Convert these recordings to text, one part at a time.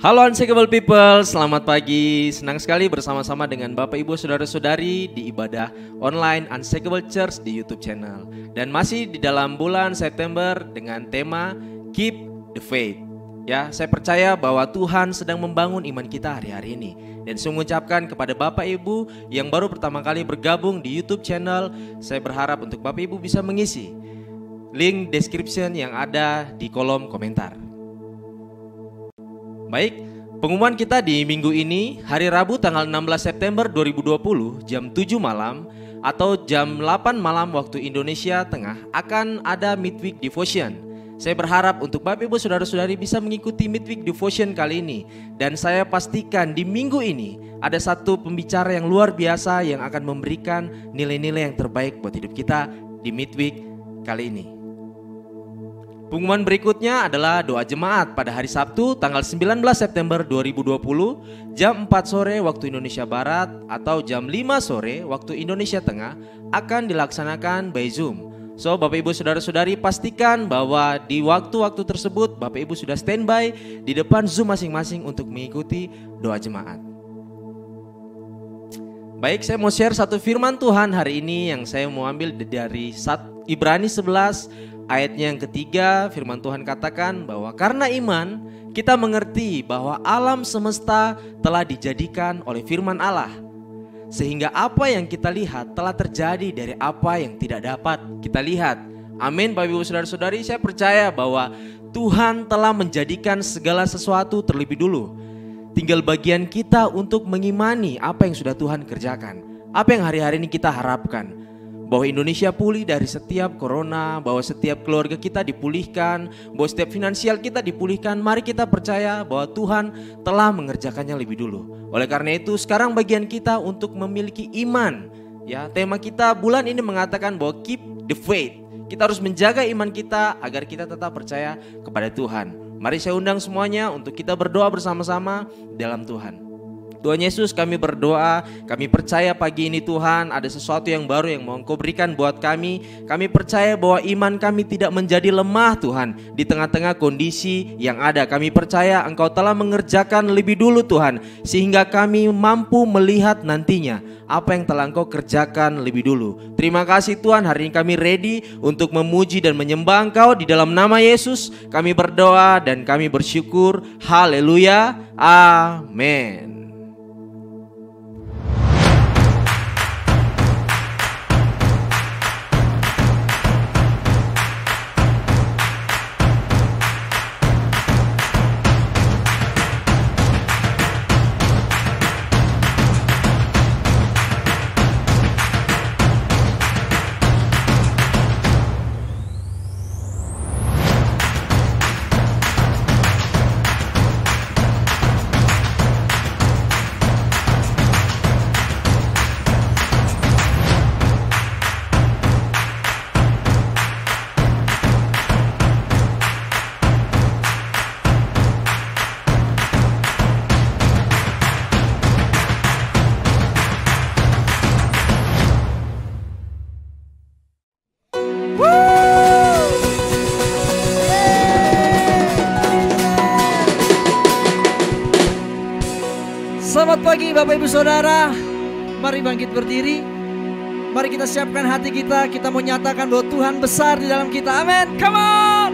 Halo Unshakable People, selamat pagi. Senang sekali bersama-sama dengan Bapak Ibu Saudara-saudari di ibadah online Unshakable Church di YouTube channel. Dan masih di dalam bulan September dengan tema Keep the Faith. Ya, saya percaya bahwa Tuhan sedang membangun iman kita hari-hari ini. Dan saya mengucapkan kepada Bapak Ibu yang baru pertama kali bergabung di YouTube channel, saya berharap untuk Bapak Ibu bisa mengisi link description yang ada di kolom komentar. Baik, pengumuman kita di minggu ini, hari Rabu tanggal 16 September 2020 jam 7 malam atau jam 8 malam waktu Indonesia Tengah akan ada Midweek Devotion. Saya berharap untuk Bapak Ibu Saudara-saudari bisa mengikuti Midweek Devotion kali ini. Dan saya pastikan di minggu ini ada satu pembicara yang luar biasa yang akan memberikan nilai-nilai yang terbaik buat hidup kita di Midweek kali ini. Pengumuman berikutnya adalah doa jemaat pada hari Sabtu tanggal 19 September 2020 jam 4 sore waktu Indonesia Barat atau jam 5 sore waktu Indonesia Tengah akan dilaksanakan by Zoom. So Bapak Ibu Saudara-saudari pastikan bahwa di waktu-waktu tersebut Bapak Ibu sudah standby di depan Zoom masing-masing untuk mengikuti doa jemaat. Baik, saya mau share satu firman Tuhan hari ini yang saya mau ambil dari Ibrani 11 ayatnya yang ketiga. Firman Tuhan katakan bahwa karena iman kita mengerti bahwa alam semesta telah dijadikan oleh firman Allah, sehingga apa yang kita lihat telah terjadi dari apa yang tidak dapat kita lihat. Amin. Bapak Ibu Saudara-saudari, saya percaya bahwa Tuhan telah menjadikan segala sesuatu terlebih dulu. Tinggal bagian kita untuk mengimani apa yang sudah Tuhan kerjakan, apa yang hari-hari ini kita harapkan. Bahwa Indonesia pulih dari setiap corona, bahwa setiap keluarga kita dipulihkan, bahwa setiap finansial kita dipulihkan. Mari kita percaya bahwa Tuhan telah mengerjakannya lebih dulu. Oleh karena itu sekarang bagian kita untuk memiliki iman. Ya, tema kita bulan ini mengatakan bahwa keep the faith. Kita harus menjaga iman kita agar kita tetap percaya kepada Tuhan. Mari saya undang semuanya untuk kita berdoa bersama-sama dalam Tuhan. Tuhan Yesus, kami berdoa, kami percaya pagi ini Tuhan ada sesuatu yang baru yang mau Engkau berikan buat kami. Kami percaya bahwa iman kami tidak menjadi lemah Tuhan di tengah-tengah kondisi yang ada. Kami percaya Engkau telah mengerjakan lebih dulu Tuhan, sehingga kami mampu melihat nantinya apa yang telah Engkau kerjakan lebih dulu. Terima kasih Tuhan, hari ini kami ready untuk memuji dan menyembah Engkau. Di dalam nama Yesus kami berdoa dan kami bersyukur. Haleluya, amin. Selamat pagi Bapak Ibu Saudara. Mari bangkit berdiri. Mari kita siapkan hati kita. Kita mau nyatakan bahwa Tuhan besar di dalam kita. Amin. Come on.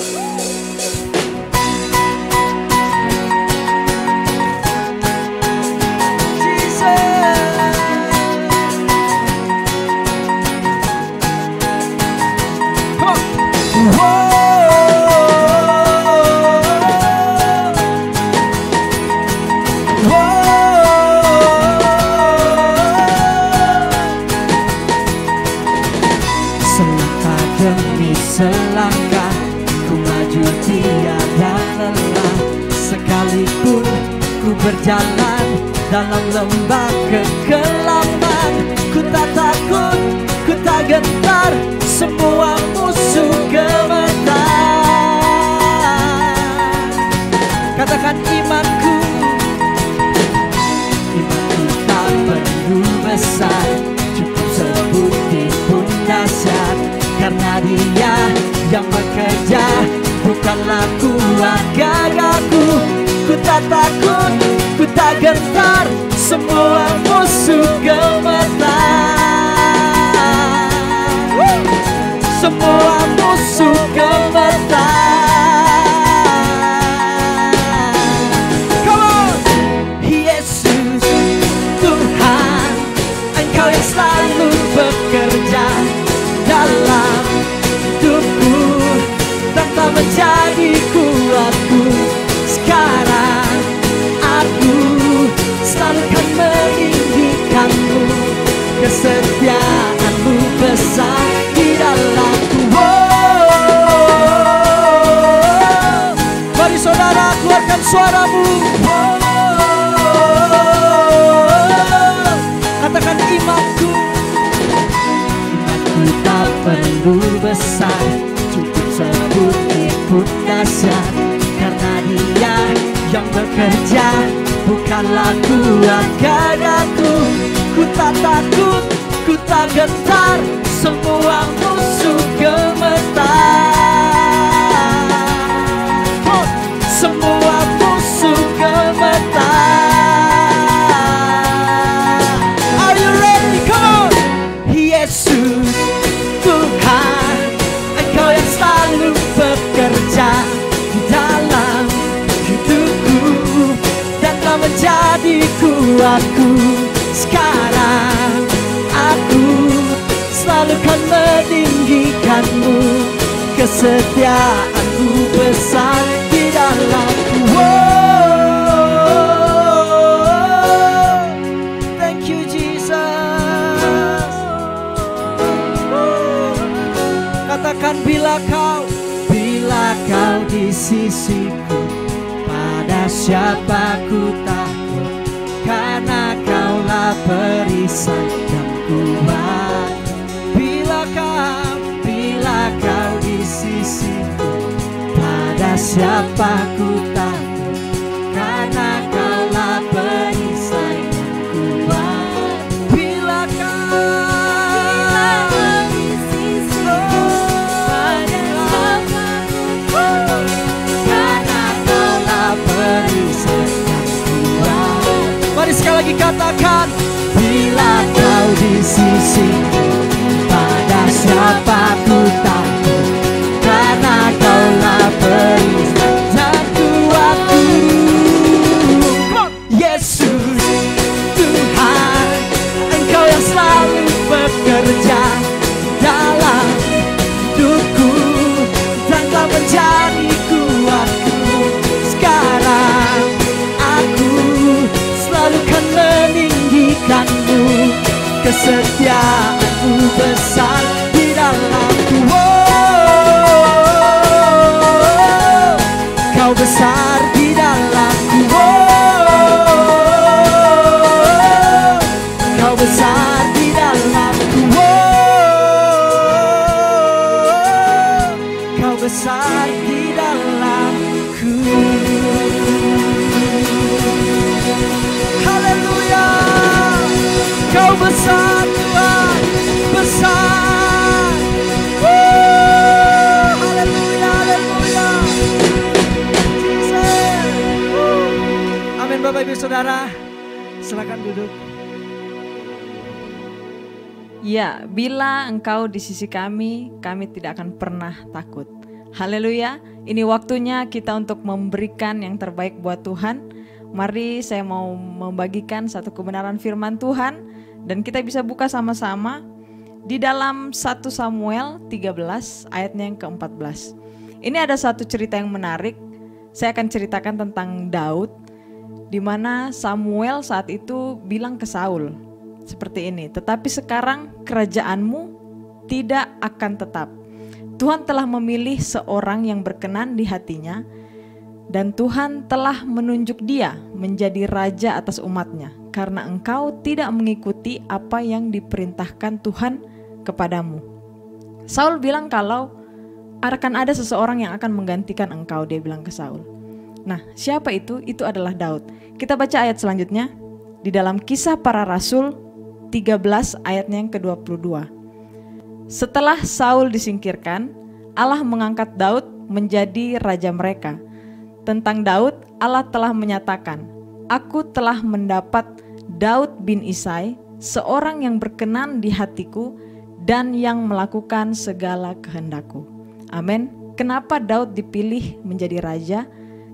Selangkah ku maju tiada lelah, sekalipun ku berjalan dalam lembah kekelaman. Ku tak takut, ku tak gentar, semua musuh gemetar. Katakan imanku, imanku tak perlu besar, cukup sebukti pun dahsyat. Karena Dia yang bekerja, bukanlah kuat gagahku. Ku tak tak takut, ku tak gentar, semua musuh gemetar. Semua musuh gemetar. Come on. Yesus Tuhan, Engkau yang selalu bekerja dalam hidupku, tanpa menjadi kuatku. Sekarang aku selalu kan meninggikanmu, kesetiaanmu besar di dalamku. Mari saudara keluarkan suaramu. Katakan imanku. Imanku tak perlu besar, cukup sebutir pun dahsyat, karena Dia yang bekerja, bukanlah kuat gagaku. Ku tak takut, ku tak gentar, semua musuh gemetar. Semua musuh gemetar. Are you ready? Come on. Yesus Tuhan, Engkau yang selalu bekerja di dalam hidupku, dan telah menjadi kuatku. Sekarang aku selalu kan meninggikanmu, kesetiaanmu besar di dalamku. Thank you Jesus. Katakan bila kau di sisiku, pada siapa ku takut, karena Kaulah perisai dan kuat. Bila kau di sisiku, pada siapa ku takut, karena Kaulah perisai dan kuat. Bila kau di sisiku, pada siapa ku takut, karena Kaulah perisai dan kuat. Mari sekali lagi katakan, bila kau di sisiku, pada siapa ku takut, karena Kaulah perisai dan kuatku. Yesus Tuhan, Engkau yang selalu bekerja dalam hidupku, dan telah menjadi kuatku. Sekarang aku selalu kan meninggikanmu, kesetiaanmu besar di dalamku. Kau besar di dalamku. Kau besar di dalamku. Kau besar di dalamku. Haleluya. Kau besar Tuhan, besar. Haleluya, haleluya. Jesus. Amin. Bapak Ibu Saudara, silakan duduk. Ya, bila Engkau di sisi kami tidak akan pernah takut. Haleluya. Ini waktunya kita untuk memberikan yang terbaik buat Tuhan. Mari saya mau membagikan satu kebenaran firman Tuhan, dan kita bisa buka sama-sama di dalam 1 Samuel 13 ayatnya yang ke-14. Ini ada satu cerita yang menarik. Saya akan ceritakan tentang Daud, di mana Samuel saat itu bilang ke Saul seperti ini, tetapi sekarang kerajaanmu tidak akan tetap. Tuhan telah memilih seorang yang berkenan di hatinya, dan Tuhan telah menunjuk dia menjadi raja atas umatnya, karena engkau tidak mengikuti apa yang diperintahkan Tuhan kepadamu. Saul bilang kalau akan ada seseorang yang akan menggantikan engkau, dia bilang ke Saul. Nah, siapa itu? Itu adalah Daud. Kita baca ayat selanjutnya di dalam Kisah Para Rasul 13 ayatnya yang ke-22. Setelah Saul disingkirkan, Allah mengangkat Daud menjadi raja mereka. tentang Daud, Allah telah menyatakan, "Aku telah mendapat Daud bin Isai, seorang yang berkenan di hatiku dan yang melakukan segala kehendakku." Amin. Kenapa Daud dipilih menjadi raja?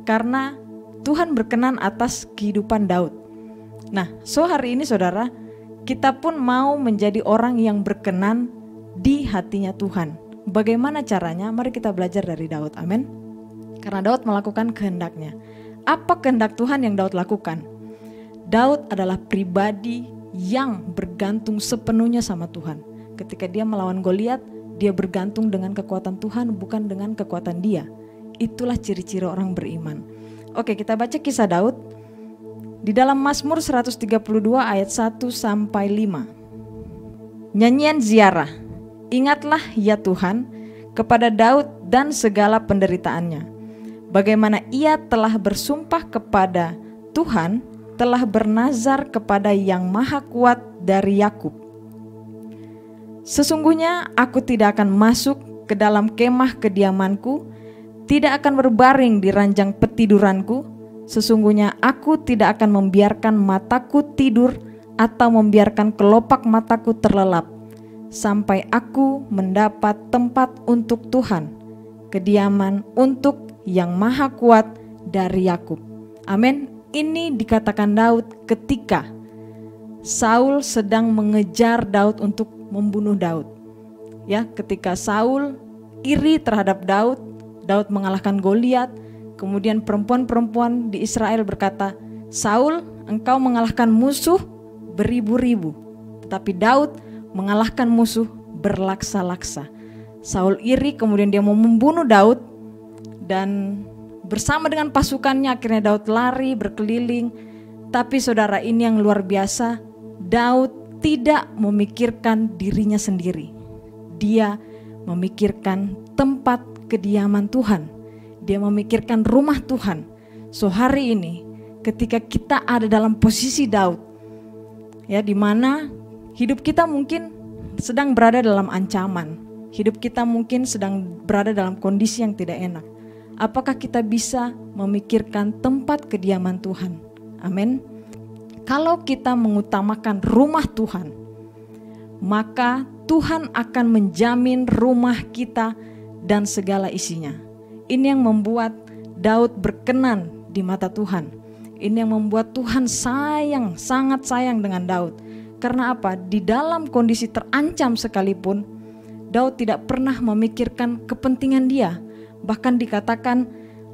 Karena Tuhan berkenan atas kehidupan Daud. Nah, hari ini saudara, kita pun mau menjadi orang yang berkenan di hatinya Tuhan. Bagaimana caranya? Mari kita belajar dari Daud. Amin. Karena Daud melakukan kehendaknya. Apa kehendak Tuhan yang Daud lakukan? Daud adalah pribadi yang bergantung sepenuhnya sama Tuhan. Ketika dia melawan Goliat, dia bergantung dengan kekuatan Tuhan, bukan dengan kekuatan dia. Itulah ciri-ciri orang beriman. Oke, kita baca kisah Daud di dalam Mazmur 132 ayat 1-5. Nyanyian ziarah. Ingatlah ya Tuhan kepada Daud dan segala penderitaannya. Bagaimana ia telah bersumpah kepada Tuhan, telah bernazar kepada Yang Maha Kuat dari Yakub. Sesungguhnya aku tidak akan masuk ke dalam kemah kediamanku, tidak akan berbaring di ranjang petiduranku. Sesungguhnya aku tidak akan membiarkan mataku tidur atau membiarkan kelopak mataku terlelap, sampai aku mendapat tempat untuk Tuhan, kediaman untuk Yang Maha Kuat dari Yakub. Amin. Ini dikatakan Daud ketika Saul sedang mengejar Daud untuk membunuh Daud. Ya, ketika Saul iri terhadap Daud, Daud mengalahkan Goliat. Kemudian perempuan-perempuan di Israel berkata, "Saul, engkau mengalahkan musuh beribu-ribu, tetapi Daud mengalahkan musuh berlaksa-laksa." Saul iri, kemudian dia mau membunuh Daud. Dan bersama dengan pasukannya akhirnya Daud lari berkeliling. Tapi saudara, ini yang luar biasa, Daud tidak memikirkan dirinya sendiri. Dia memikirkan tempat kediaman Tuhan. Dia memikirkan rumah Tuhan. Hari ini ketika kita ada dalam posisi Daud, ya, di mana hidup kita mungkin sedang berada dalam ancaman. Hidup kita mungkin sedang berada dalam kondisi yang tidak enak. Apakah kita bisa memikirkan tempat kediaman Tuhan? Amin. Kalau kita mengutamakan rumah Tuhan, maka Tuhan akan menjamin rumah kita dan segala isinya. Ini yang membuat Daud berkenan di mata Tuhan. Ini yang membuat Tuhan sayang, sangat sayang dengan Daud. Karena apa? Di dalam kondisi terancam sekalipun, Daud tidak pernah memikirkan kepentingan dia. Bahkan dikatakan,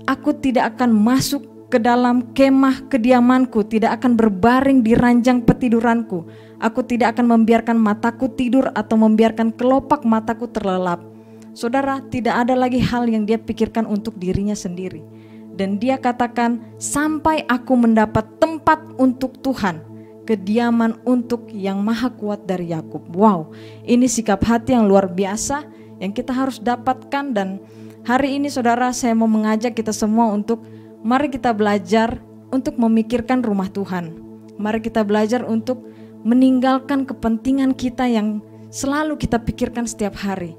"Aku tidak akan masuk ke dalam kemah kediamanku, tidak akan berbaring di ranjang petiduranku. Aku tidak akan membiarkan mataku tidur atau membiarkan kelopak mataku terlelap." Saudara, tidak ada lagi hal yang dia pikirkan untuk dirinya sendiri. Dan dia katakan, "Sampai aku mendapat tempat untuk Tuhan, kediaman untuk Yang Maha Kuat dari Yakub." Wow, ini sikap hati yang luar biasa yang kita harus dapatkan. Dan hari ini saudara, saya mau mengajak kita semua untuk mari kita belajar untuk memikirkan rumah Tuhan. Mari kita belajar untuk meninggalkan kepentingan kita yang selalu kita pikirkan setiap hari.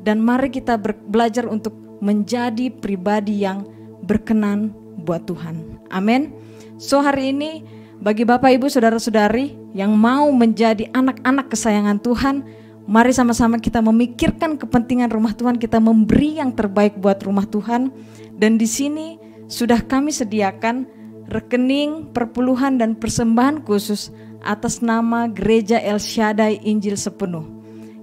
Dan mari kita belajar untuk menjadi pribadi yang berkenan buat Tuhan. Amin. Hari ini bagi Bapak Ibu saudara-saudari yang mau menjadi anak-anak kesayangan Tuhan, mari sama-sama kita memikirkan kepentingan rumah Tuhan, kita memberi yang terbaik buat rumah Tuhan. Dan di sini sudah kami sediakan rekening perpuluhan dan persembahan khusus atas nama Gereja El Shaddai Injil Sepenuh.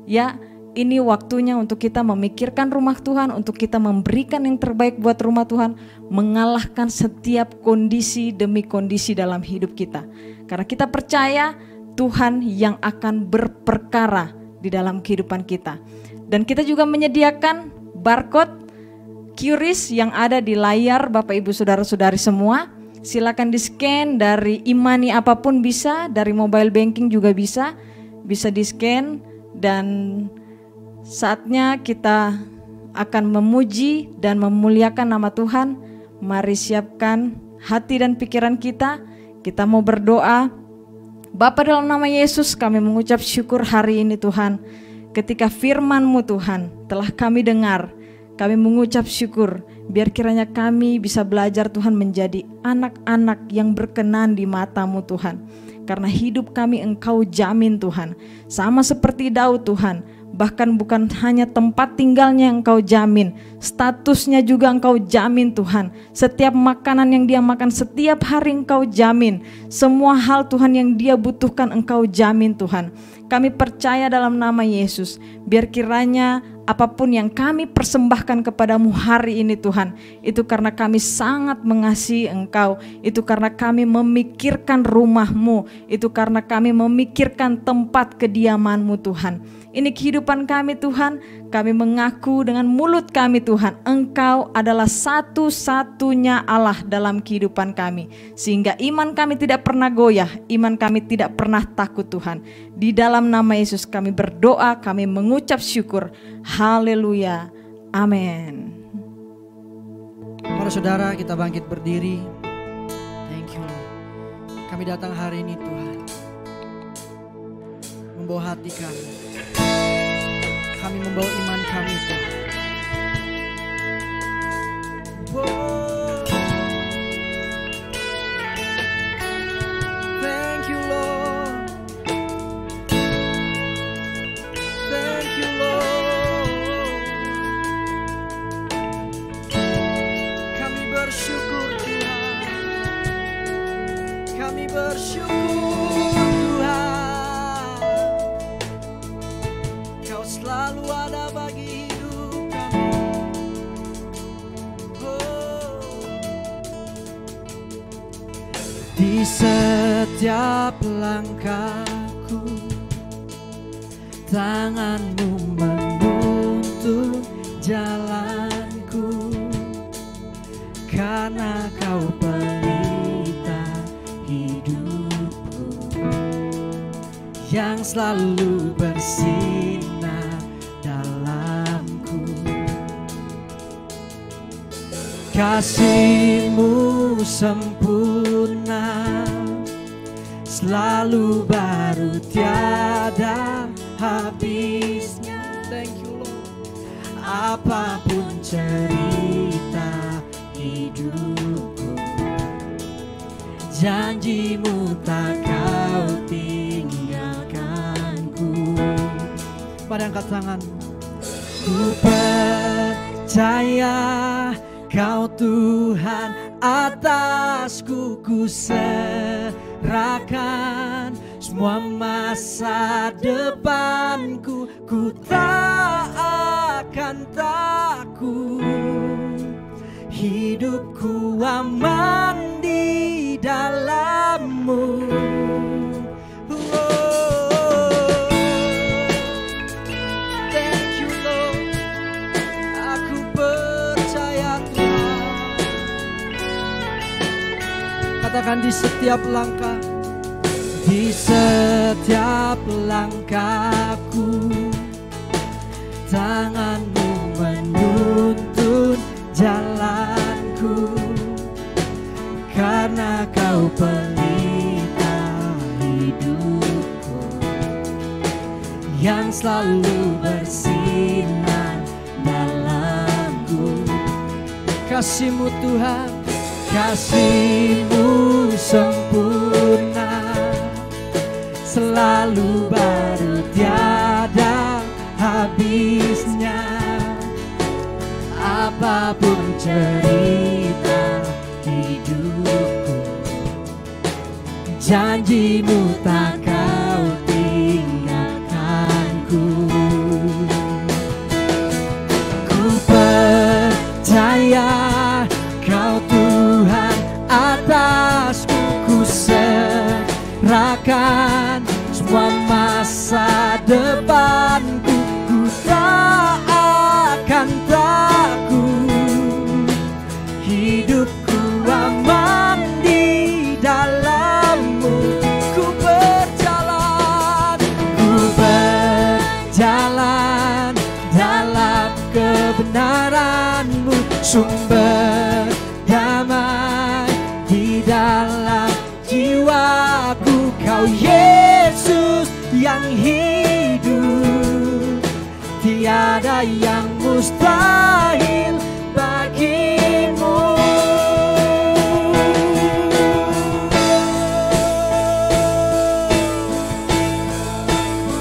Ya, ini waktunya untuk kita memikirkan rumah Tuhan, untuk kita memberikan yang terbaik buat rumah Tuhan, mengalahkan setiap kondisi demi kondisi dalam hidup kita. Karena kita percaya Tuhan yang akan berperkara di dalam kehidupan kita. Dan kita juga menyediakan barcode QRIS yang ada di layar Bapak Ibu saudara-saudari semua. Silakan di-scan dari e-money apapun bisa, dari mobile banking juga bisa di-scan. Dan saatnya kita akan memuji dan memuliakan nama Tuhan. Mari siapkan hati dan pikiran kita. Kita mau berdoa. Bapa, dalam nama Yesus kami mengucap syukur hari ini Tuhan. Ketika firman-Mu Tuhan telah kami dengar, Kami mengucap syukur, biar kiranya kami bisa belajar Tuhan menjadi anak-anak yang berkenan di mata-Mu Tuhan. Karena hidup kami Engkau jamin Tuhan. Sama seperti Daud Tuhan, bahkan bukan hanya tempat tinggalnya yang Engkau jamin, statusnya juga Engkau jamin Tuhan. Setiap makanan yang dia makan setiap hari Engkau jamin. Semua hal Tuhan yang dia butuhkan Engkau jamin Tuhan. Kami percaya dalam nama Yesus, biar kiranya apapun yang kami persembahkan kepadamu hari ini Tuhan, itu karena kami sangat mengasihi Engkau, itu karena kami memikirkan rumah-Mu, itu karena kami memikirkan tempat kediaman-Mu Tuhan. Ini kehidupan kami Tuhan, kami mengaku dengan mulut kami Tuhan, Engkau adalah satu-satunya Allah dalam kehidupan kami. Sehingga iman kami tidak pernah goyah, iman kami tidak pernah takut Tuhan. Di dalam nama Yesus kami berdoa, kami mengucap syukur. Haleluya, amin. Para saudara, kita bangkit berdiri. Thank you Lord. Kami datang hari ini Tuhan, membawa hati kami. Kami membawa iman kami Tuhan. Thank you Lord. Thank you Lord. Kami bersyukur Tuhan. Kami bersyukur Tuhan. Kau selalu ada bagi hidup kami. Di setiap langkahku, tangan-Mu menuntun jalanku, karena Kau pelita hidupku yang selalu bersinar dalamku. Kasih-Mu sempurna, selalu baru tiada habisnya. Thank you Lord. Apapun cerita hidupku, janji-Mu tak Kau tinggalkanku. Mari angkat tangan. Ku percaya Kau Tuhan atasku, ku serahkan semua masa depanku. Ku tak akan takut, hidupku aman di dalam-Mu. Thank you Lord. Aku percaya Tuhan. Katakan di setiap langkah, di setiap langkahku, tangan-Mu menuntun jalanku, karena Kau pelita hidupku yang selalu bersinar dalamku. Kasih-Mu Tuhan, kasih-Mu sempurna, selalu baru tiada habisnya. Apapun cerita hidupku, janji-Mu tak Kau tinggalkanku. Ku percaya Kau Tuhan atasku, ku serahkan semua masa depanku. Ku tak akan takut, hidupku aman di dalam-Mu. Ku berjalan dalam kebenaran-Mu, sumber damai di dalam jiwaku. Kau Yesus yang hidup, tiada tiada yang mustahil bagimu.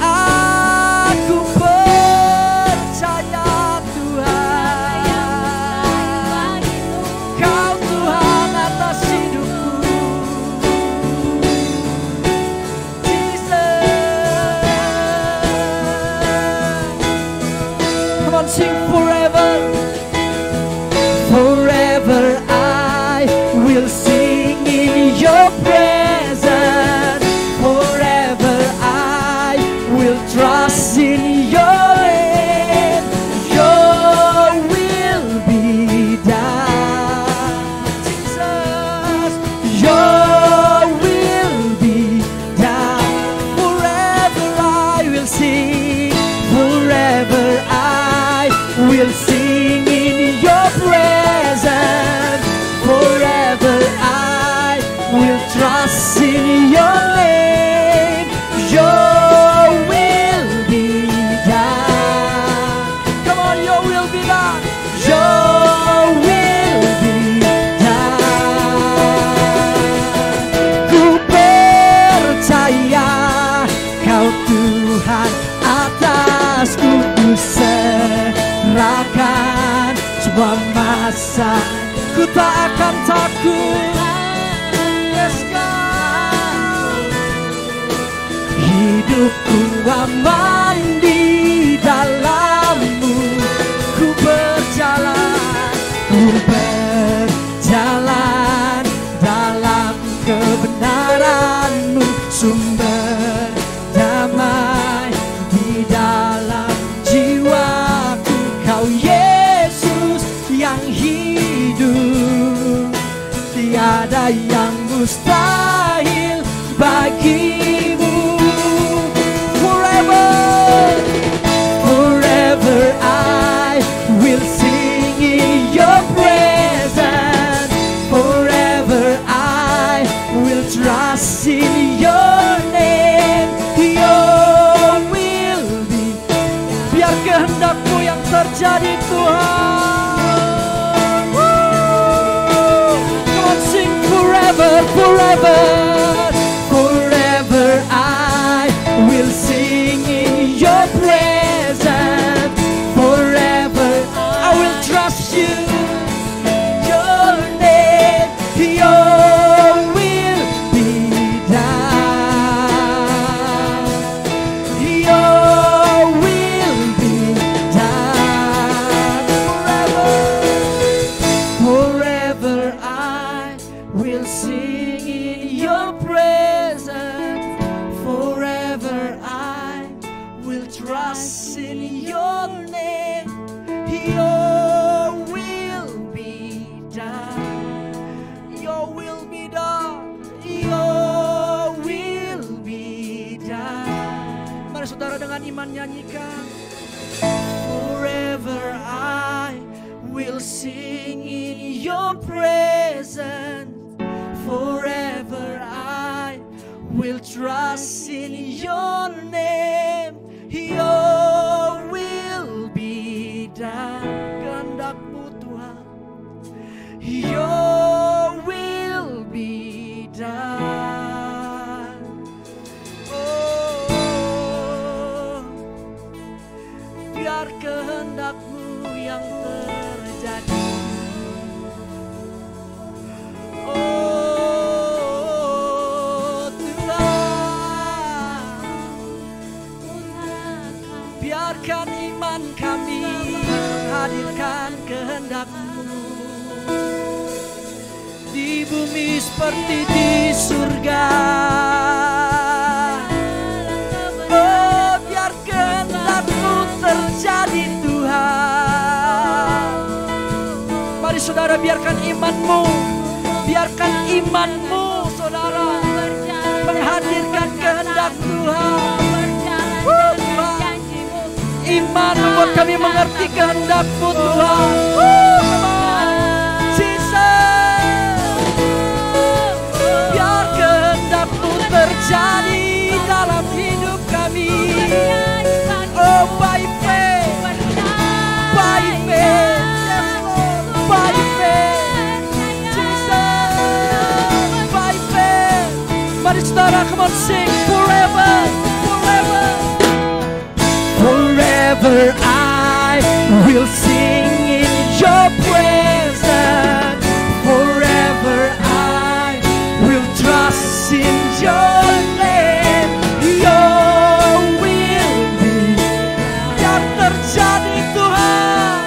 Aku percaya Tuhan, Kau Tuhan atas hidupku. Come on, sing forever. Forever I will sing in your presence. Forever I will trust in your name. Your will be done, Jesus. Your will be done. Forever I will sing. Forever I will sing in your presence. Forever I will trust in your name. Your will be done. Come on, your will be done. Your will be done. Ku percaya Kau Tuhan atasku, ku serahkan semua masa. Ku tak akan takut. Yes, God. Hidupku aman di dalam-Mu. Ku berjalan dalam kebenaran-Mu. Sumber damai di dalam jiwaku. Kau Yesus yang hidup, tiada yang mustahil bagimu. Forever, forever I will sing in your presence. Forever I will trust in your name. Your will be, biar kehendak-Mu yang terjadi Tuhan. Come on, sing forever, forever. Forever I will sing in your presence. Forever I will trust you. Your name, your will be done. Your will be done. Forever, forever I will sing in your presence. Forever I will trust in your name. Your will be done. Your will be done. Your will be done. Mari saudara dengan iman nyanyikan. Forever I will sing in your presence. Forever I will trust in your name. Your will be done. Kehendak-Mu Tuhan. Your will be done. Oh, biar kehendak-Mu yang terjadi. Oh Tuhan, biarkan iman kami menghadirkan kehendak-Mu di bumi seperti di surga. Oh, biar kehendak-Mu terjadi Tuhan. Mari saudara, biarkan iman-Mu, biarkan iman-Mu saudara menghadirkan kehendak Tuhan. Iman membuat kami mengerti kehendak-Mu Tuhan. Jesus, biar kehendak-Mu terjadi dalam hidup kami. Oh, by faith, Mari saudara, come on sing forever, forever. Forever I will sing in your presence. Forever I will trust in your name. Your will be yang terjadi Tuhan.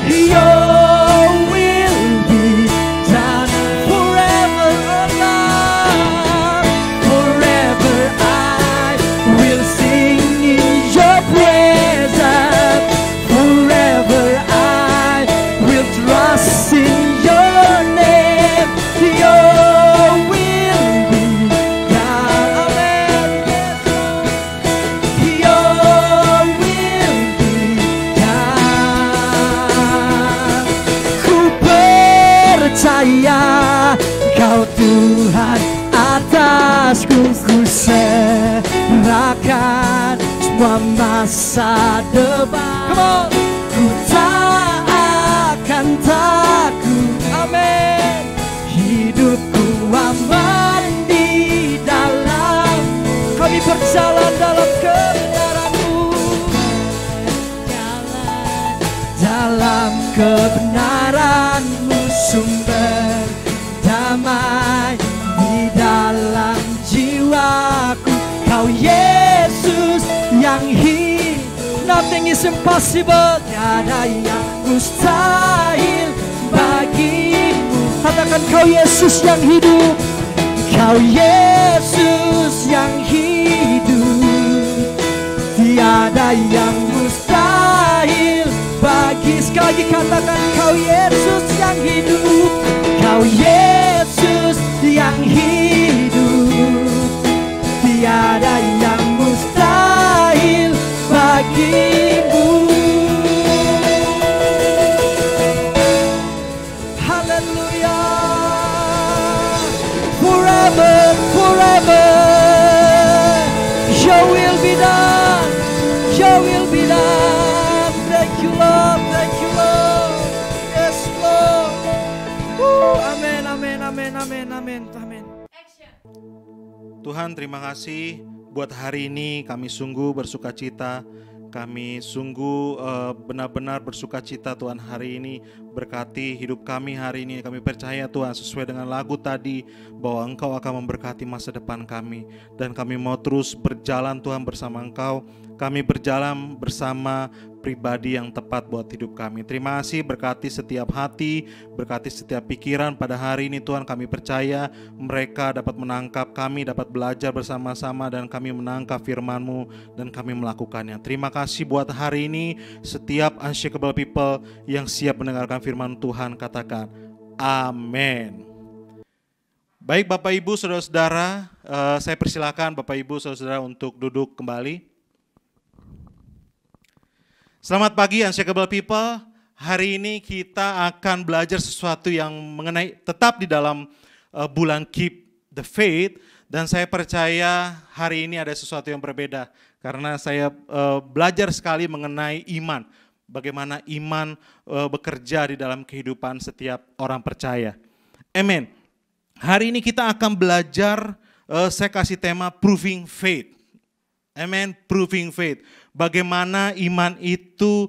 Your will be done forever, oh God. Forever I will sing in your presence. Forever I will trust in your name. Your will be done. Amen. Your will be done. Ku percaya Kau Tuhan atasku, ku serahkan semua masa depan. Ku tak akan takut, amin. Hidupku aman di dalam. Kami berjalan dalam kebenaran-Mu, dalam kebenaran-Mu, sumber damai di dalam jiwaku. Kau Yesus yang hidup. Nothing is impossible. Tiada yang mustahil bagimu. Katakan Kau Yesus yang hidup. Kau Yesus yang hidup. Tiada yang mustahil bagi. Sekali lagi katakan Kau Yesus yang hidup. Kau Yesus yang hidup. Tiada yang mustahil bagimu. Haleluya. Forever, forever, your will be done. Your will be done. Thank you Lord, thank you Lord. Yes Lord. Amen, amen, amen, amen, amen, amen. Tuhan, terima kasih buat hari ini. Kami sungguh bersuka cita. Kami sungguh benar-benar bersuka cita Tuhan hari ini. Berkati hidup kami hari ini. Kami percaya Tuhan sesuai dengan lagu tadi bahwa Engkau akan memberkati masa depan kami. Dan kami mau terus berjalan Tuhan bersama Engkau. Kami berjalan bersama pribadi yang tepat buat hidup kami. Terima kasih, berkati setiap hati, berkati setiap pikiran pada hari ini Tuhan. Kami percaya mereka dapat menangkap, kami dapat belajar bersama-sama, dan kami menangkap firman-Mu dan kami melakukannya. Terima kasih buat hari ini. Setiap unshakable people yang siap mendengarkan firman Tuhan, katakan amin. Baik Bapak Ibu Saudara-saudara, saya persilakan Bapak Ibu Saudara-saudara untuk duduk kembali. Selamat pagi unshakable people. Hari ini kita akan belajar sesuatu yang mengenai tetap di dalam bulan Keep the Faith, dan saya percaya hari ini ada sesuatu yang berbeda karena saya belajar sekali mengenai iman. Bagaimana iman bekerja di dalam kehidupan setiap orang percaya. Amen. Hari ini kita akan belajar, saya kasih tema Proving Faith. Amen, Proving Faith. Bagaimana iman itu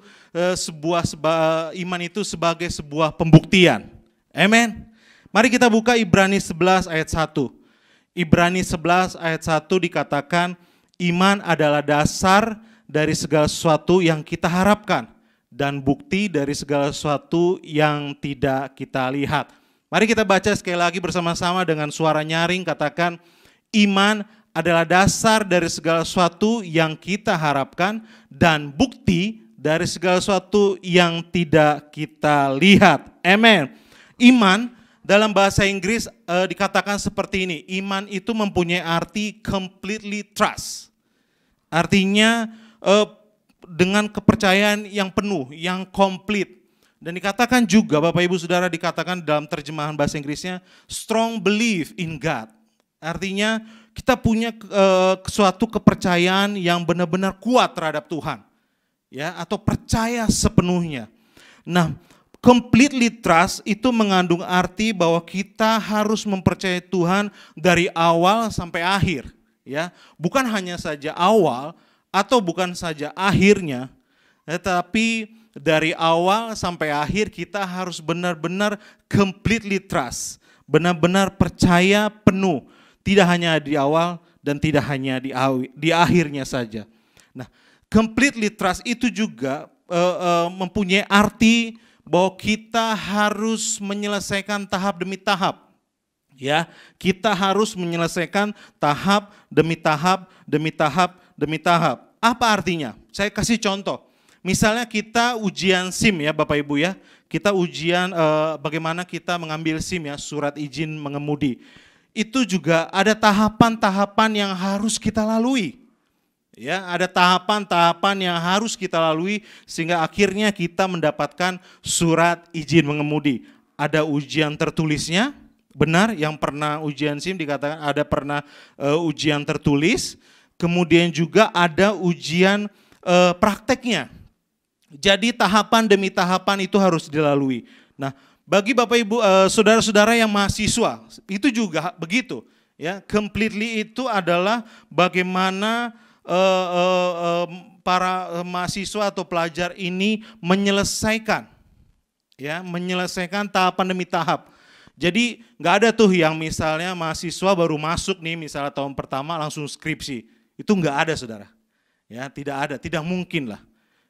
iman itu sebagai sebuah pembuktian. Amen. Mari kita buka Ibrani 11 ayat 1. Ibrani 11 ayat 1 dikatakan, iman adalah dasar dari segala sesuatu yang kita harapkan dan bukti dari segala sesuatu yang tidak kita lihat. Mari kita baca sekali lagi bersama-sama dengan suara nyaring, katakan, iman adalah dasar dari segala sesuatu yang kita harapkan dan bukti dari segala sesuatu yang tidak kita lihat. Amen. Iman dalam bahasa Inggris dikatakan seperti ini. Iman itu mempunyai arti completely trust. Artinya dengan kepercayaan yang penuh, yang komplit. Dan dikatakan juga Bapak Ibu Saudara, dikatakan dalam terjemahan bahasa Inggrisnya strong belief in God. Artinya kita punya suatu kepercayaan yang benar-benar kuat terhadap Tuhan, ya, atau percaya sepenuhnya. Nah, completely trust itu mengandung arti bahwa kita harus mempercayai Tuhan dari awal sampai akhir, ya. Bukan hanya saja awal atau bukan saja akhirnya, tetapi dari awal sampai akhir kita harus benar-benar completely trust, benar-benar percaya penuh, tidak hanya di awal dan tidak hanya di akhirnya saja. Nah, completely trust itu juga mempunyai arti bahwa kita harus menyelesaikan tahap demi tahap. Ya, kita harus menyelesaikan tahap demi tahap, demi tahap, demi tahap. Apa artinya? Saya kasih contoh. Misalnya kita ujian SIM ya Bapak Ibu ya. Kita ujian bagaimana kita mengambil SIM ya, surat izin mengemudi. Itu juga ada tahapan-tahapan yang harus kita lalui. Ya, ada tahapan-tahapan yang harus kita lalui sehingga akhirnya kita mendapatkan surat izin mengemudi. Ada ujian tertulisnya, benar, yang pernah ujian SIM dikatakan ada pernah ujian tertulis, kemudian juga ada ujian prakteknya. Jadi tahapan demi tahapan itu harus dilalui. Nah, bagi Bapak Ibu, saudara-saudara yang mahasiswa, itu juga begitu. Ya, completely itu adalah bagaimana para mahasiswa atau pelajar ini menyelesaikan tahapan demi tahap. Jadi nggak ada tuh yang misalnya mahasiswa baru masuk nih misalnya tahun pertama langsung skripsi. Itu nggak ada saudara. Ya, tidak ada, tidak mungkin lah.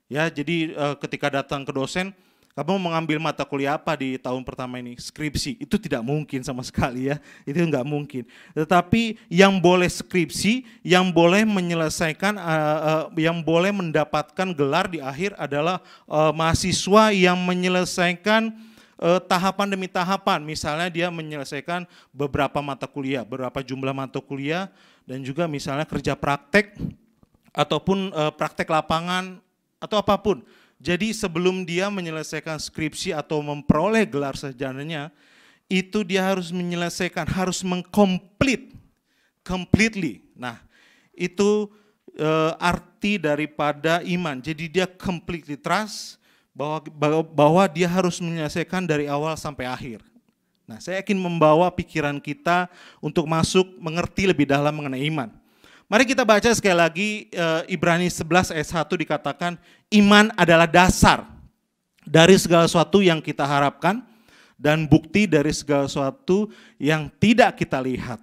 Ya, jadi ketika datang ke dosen, kamu mengambil mata kuliah apa di tahun pertama ini? Skripsi. Itu tidak mungkin sama sekali ya. Itu nggak mungkin. Tetapi yang boleh skripsi, yang boleh menyelesaikan, yang boleh mendapatkan gelar di akhir adalah mahasiswa yang menyelesaikan tahapan demi tahapan. Misalnya dia menyelesaikan beberapa mata kuliah, beberapa jumlah mata kuliah, dan juga misalnya kerja praktek, ataupun praktek lapangan, atau apapun. Jadi sebelum dia menyelesaikan skripsi atau memperoleh gelar sarjananya, itu dia harus menyelesaikan, harus completely. Nah, itu arti daripada iman. Jadi dia completely trust bahwa dia harus menyelesaikan dari awal sampai akhir. Nah, saya yakin membawa pikiran kita untuk masuk mengerti lebih dalam mengenai iman. Mari kita baca sekali lagi Ibrani 11 ayat 1 dikatakan iman adalah dasar dari segala sesuatu yang kita harapkan dan bukti dari segala sesuatu yang tidak kita lihat.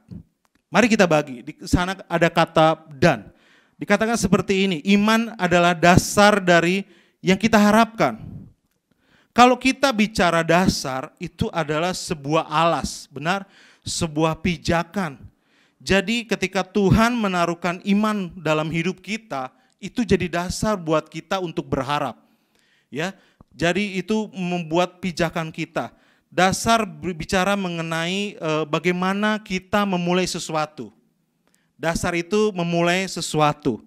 Mari kita bagi, di sana ada kata dan. Dikatakan seperti ini, iman adalah dasar dari yang kita harapkan. Kalau kita bicara dasar itu adalah sebuah alas, benar? Sebuah pijakan. Jadi ketika Tuhan menaruhkan iman dalam hidup kita, itu jadi dasar buat kita untuk berharap. Ya, jadi itu membuat pijakan kita. Dasar berbicara mengenai bagaimana kita memulai sesuatu. Dasar itu memulai sesuatu.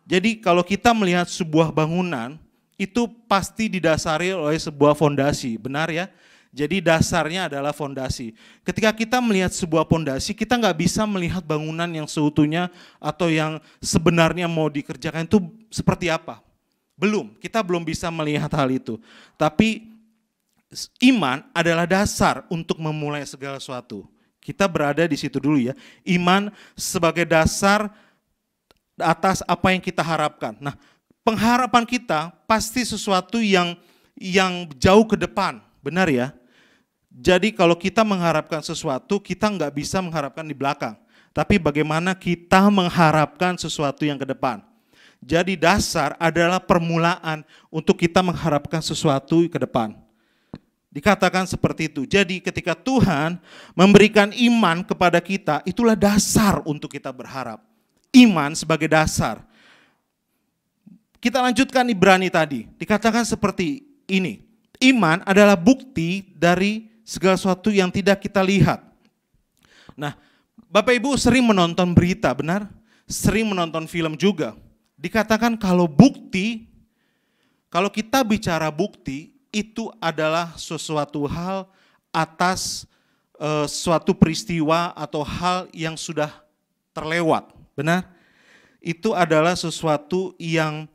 Jadi kalau kita melihat sebuah bangunan, itu pasti didasari oleh sebuah fondasi, benar ya? Jadi dasarnya adalah fondasi. Ketika kita melihat sebuah fondasi, kita nggak bisa melihat bangunan yang seutuhnya atau yang sebenarnya mau dikerjakan itu seperti apa. Belum, kita belum bisa melihat hal itu. Tapi iman adalah dasar untuk memulai segala sesuatu. Kita berada di situ dulu ya. Iman sebagai dasar atas apa yang kita harapkan. Nah, pengharapan kita pasti sesuatu yang jauh ke depan, benar ya? Jadi kalau kita mengharapkan sesuatu, kita nggak bisa mengharapkan di belakang. Tapi bagaimana kita mengharapkan sesuatu yang ke depan. Jadi dasar adalah permulaan untuk kita mengharapkan sesuatu ke depan. Dikatakan seperti itu. Jadi ketika Tuhan memberikan iman kepada kita, itulah dasar untuk kita berharap. Iman sebagai dasar. Kita lanjutkan Ibrani tadi. Dikatakan seperti ini. Iman adalah bukti dari segala sesuatu yang tidak kita lihat. Nah, Bapak Ibu sering menonton berita, benar? Sering menonton film juga. Dikatakan kalau bukti, kalau kita bicara bukti, itu adalah sesuatu hal atas suatu peristiwa atau hal yang sudah terlewat, benar? Itu adalah sesuatu yang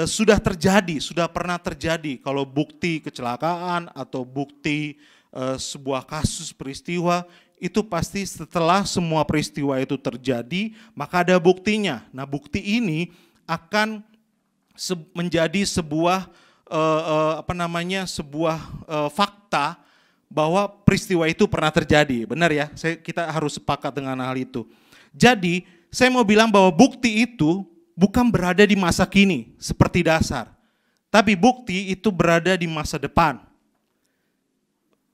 sudah terjadi, sudah pernah terjadi. Kalau bukti kecelakaan atau bukti sebuah kasus peristiwa, itu pasti setelah semua peristiwa itu terjadi, maka ada buktinya. Nah, bukti ini akan menjadi sebuah sebuah fakta bahwa peristiwa itu pernah terjadi. Benar ya? Kita harus sepakat dengan hal itu. Jadi, saya mau bilang bahwa bukti itu bukan berada di masa kini seperti dasar, tapi bukti itu berada di masa depan.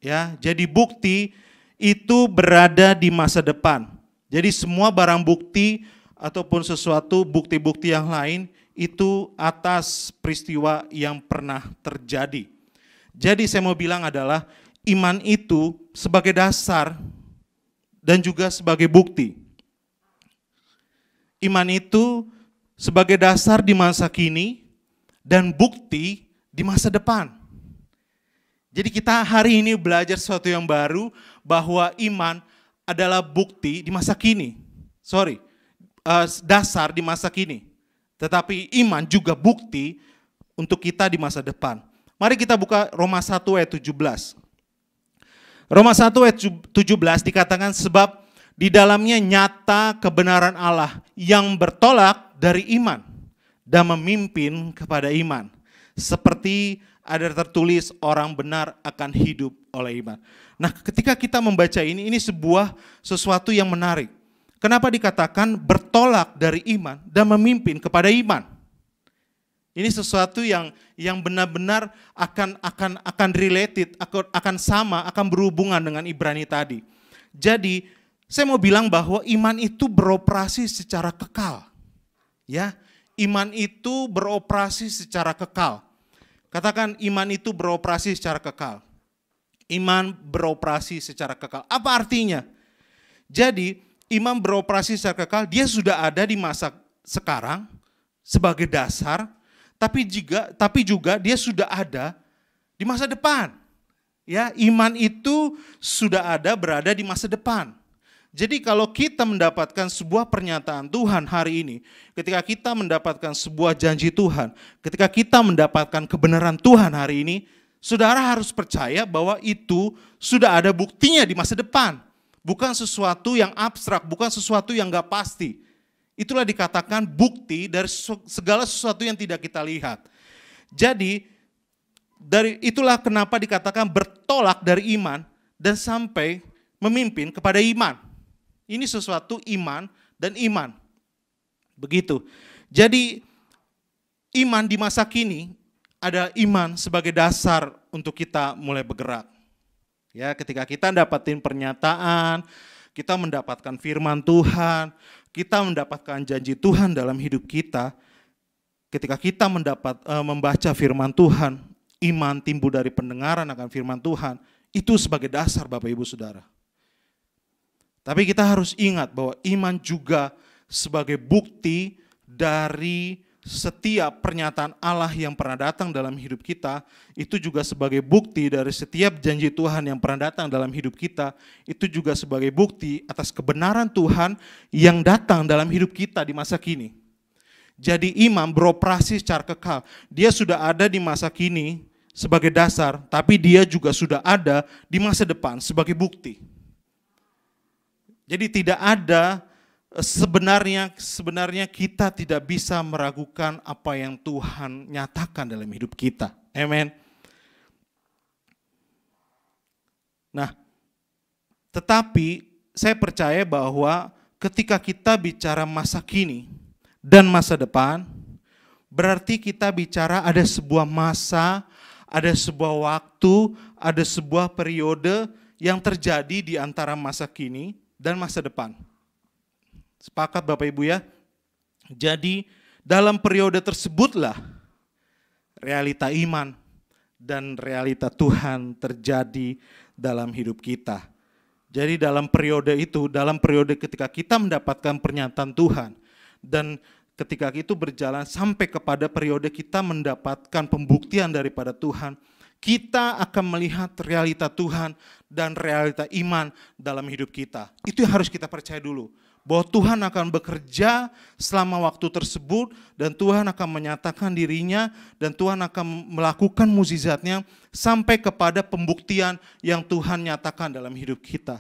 Ya, jadi bukti itu berada di masa depan. Jadi semua barang bukti ataupun sesuatu bukti-bukti yang lain itu atas peristiwa yang pernah terjadi. Jadi saya mau bilang adalah iman itu sebagai dasar dan juga sebagai bukti. Iman itu sebagai dasar di masa kini dan bukti di masa depan. Jadi kita hari ini belajar sesuatu yang baru bahwa iman adalah bukti di masa kini. Dasar di masa kini. Tetapi iman juga bukti untuk kita di masa depan. Mari kita buka Roma 1 ayat 17. Roma 1 ayat 17 dikatakan sebab di dalamnya nyata kebenaran Allah yang bertolak dari iman dan memimpin kepada iman. Seperti ada tertulis orang benar akan hidup oleh iman. Nah, ketika kita membaca ini sebuah sesuatu yang menarik. Kenapa dikatakan bertolak dari iman dan memimpin kepada iman? Ini sesuatu yang benar-benar akan related, akan sama, akan berhubungan dengan Ibrani tadi. Jadi, saya mau bilang bahwa iman itu beroperasi secara kekal. Ya, iman itu beroperasi secara kekal. Katakan iman itu beroperasi secara kekal. Iman beroperasi secara kekal. Apa artinya? Jadi iman beroperasi secara kekal, dia sudah ada di masa sekarang sebagai dasar, tapi juga dia sudah ada di masa depan. Ya, iman itu sudah ada berada di masa depan. Jadi kalau kita mendapatkan sebuah pernyataan Tuhan hari ini, ketika kita mendapatkan sebuah janji Tuhan, ketika kita mendapatkan kebenaran Tuhan hari ini, saudara harus percaya bahwa itu sudah ada buktinya di masa depan. Bukan sesuatu yang abstrak, bukan sesuatu yang gak pasti. Itulah dikatakan bukti dari segala sesuatu yang tidak kita lihat. Jadi itulah kenapa dikatakan bertolak dari iman dan sampai memimpin kepada iman. Ini sesuatu iman dan iman. Begitu. Jadi iman di masa kini adalah iman sebagai dasar untuk kita mulai bergerak. Ya, ketika kita dapatin pernyataan, kita mendapatkan firman Tuhan, kita mendapatkan janji Tuhan dalam hidup kita. Ketika kita membaca firman Tuhan, iman timbul dari pendengaran akan firman Tuhan, itu sebagai dasar Bapak Ibu Saudara. Tapi kita harus ingat bahwa iman juga sebagai bukti dari setiap pernyataan Allah yang pernah datang dalam hidup kita, itu juga sebagai bukti dari setiap janji Tuhan yang pernah datang dalam hidup kita, itu juga sebagai bukti atas kebenaran Tuhan yang datang dalam hidup kita di masa kini. Jadi iman beroperasi secara kekal. Dia sudah ada di masa kini sebagai dasar, tapi dia juga sudah ada di masa depan sebagai bukti. Jadi tidak ada sebenarnya kita tidak bisa meragukan apa yang Tuhan nyatakan dalam hidup kita. Amen. Nah, tetapi saya percaya bahwa ketika kita bicara masa kini dan masa depan, berarti kita bicara ada sebuah masa, ada sebuah waktu, ada sebuah periode yang terjadi di antara masa kini dan masa depan. Sepakat Bapak Ibu ya? Jadi dalam periode tersebutlah realita iman dan realita Tuhan terjadi dalam hidup kita. Jadi dalam periode itu, dalam periode ketika kita mendapatkan pernyataan Tuhan dan ketika itu berjalan sampai kepada periode kita mendapatkan pembuktian daripada Tuhan, kita akan melihat realita Tuhan dan realita iman dalam hidup kita. Itu yang harus kita percaya dulu. bahwa Tuhan akan bekerja selama waktu tersebut dan Tuhan akan menyatakan dirinya dan Tuhan akan melakukan mukjizatnya sampai kepada pembuktian yang Tuhan nyatakan dalam hidup kita.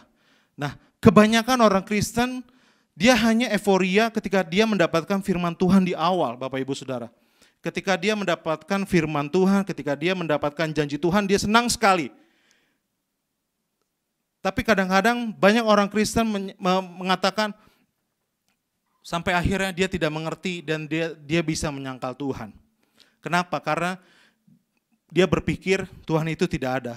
Nah, kebanyakan orang Kristen dia hanya euforia ketika dia mendapatkan firman Tuhan di awal, Bapak Ibu Saudara. Ketika dia mendapatkan firman Tuhan, ketika dia mendapatkan janji Tuhan, dia senang sekali. Tapi kadang-kadang banyak orang Kristen mengatakan sampai akhirnya dia tidak mengerti dan dia bisa menyangkal Tuhan. Kenapa? Karena dia berpikir Tuhan itu tidak ada.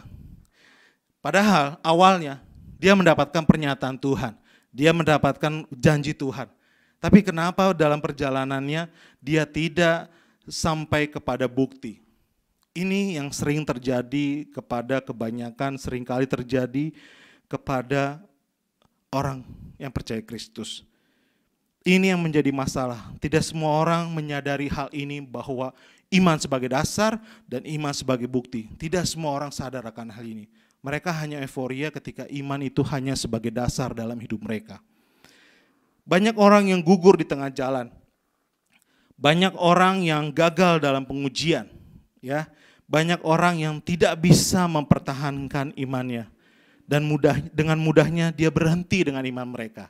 Padahal awalnya dia mendapatkan pernyataan Tuhan, dia mendapatkan janji Tuhan. Tapi kenapa dalam perjalanannya dia tidak sampai kepada bukti? Ini yang sering terjadi kepada kebanyakan, seringkali terjadi kepada orang yang percaya Kristus. Ini yang menjadi masalah. Tidak semua orang menyadari hal ini bahwa iman sebagai dasar dan iman sebagai bukti. Tidak semua orang sadar akan hal ini. Mereka hanya euforia ketika iman itu hanya sebagai dasar dalam hidup mereka. Banyak orang yang gugur di tengah jalan. Banyak orang yang gagal dalam pengujian, ya. Banyak orang yang tidak bisa mempertahankan imannya. Dan dengan mudahnya dia berhenti dengan iman mereka.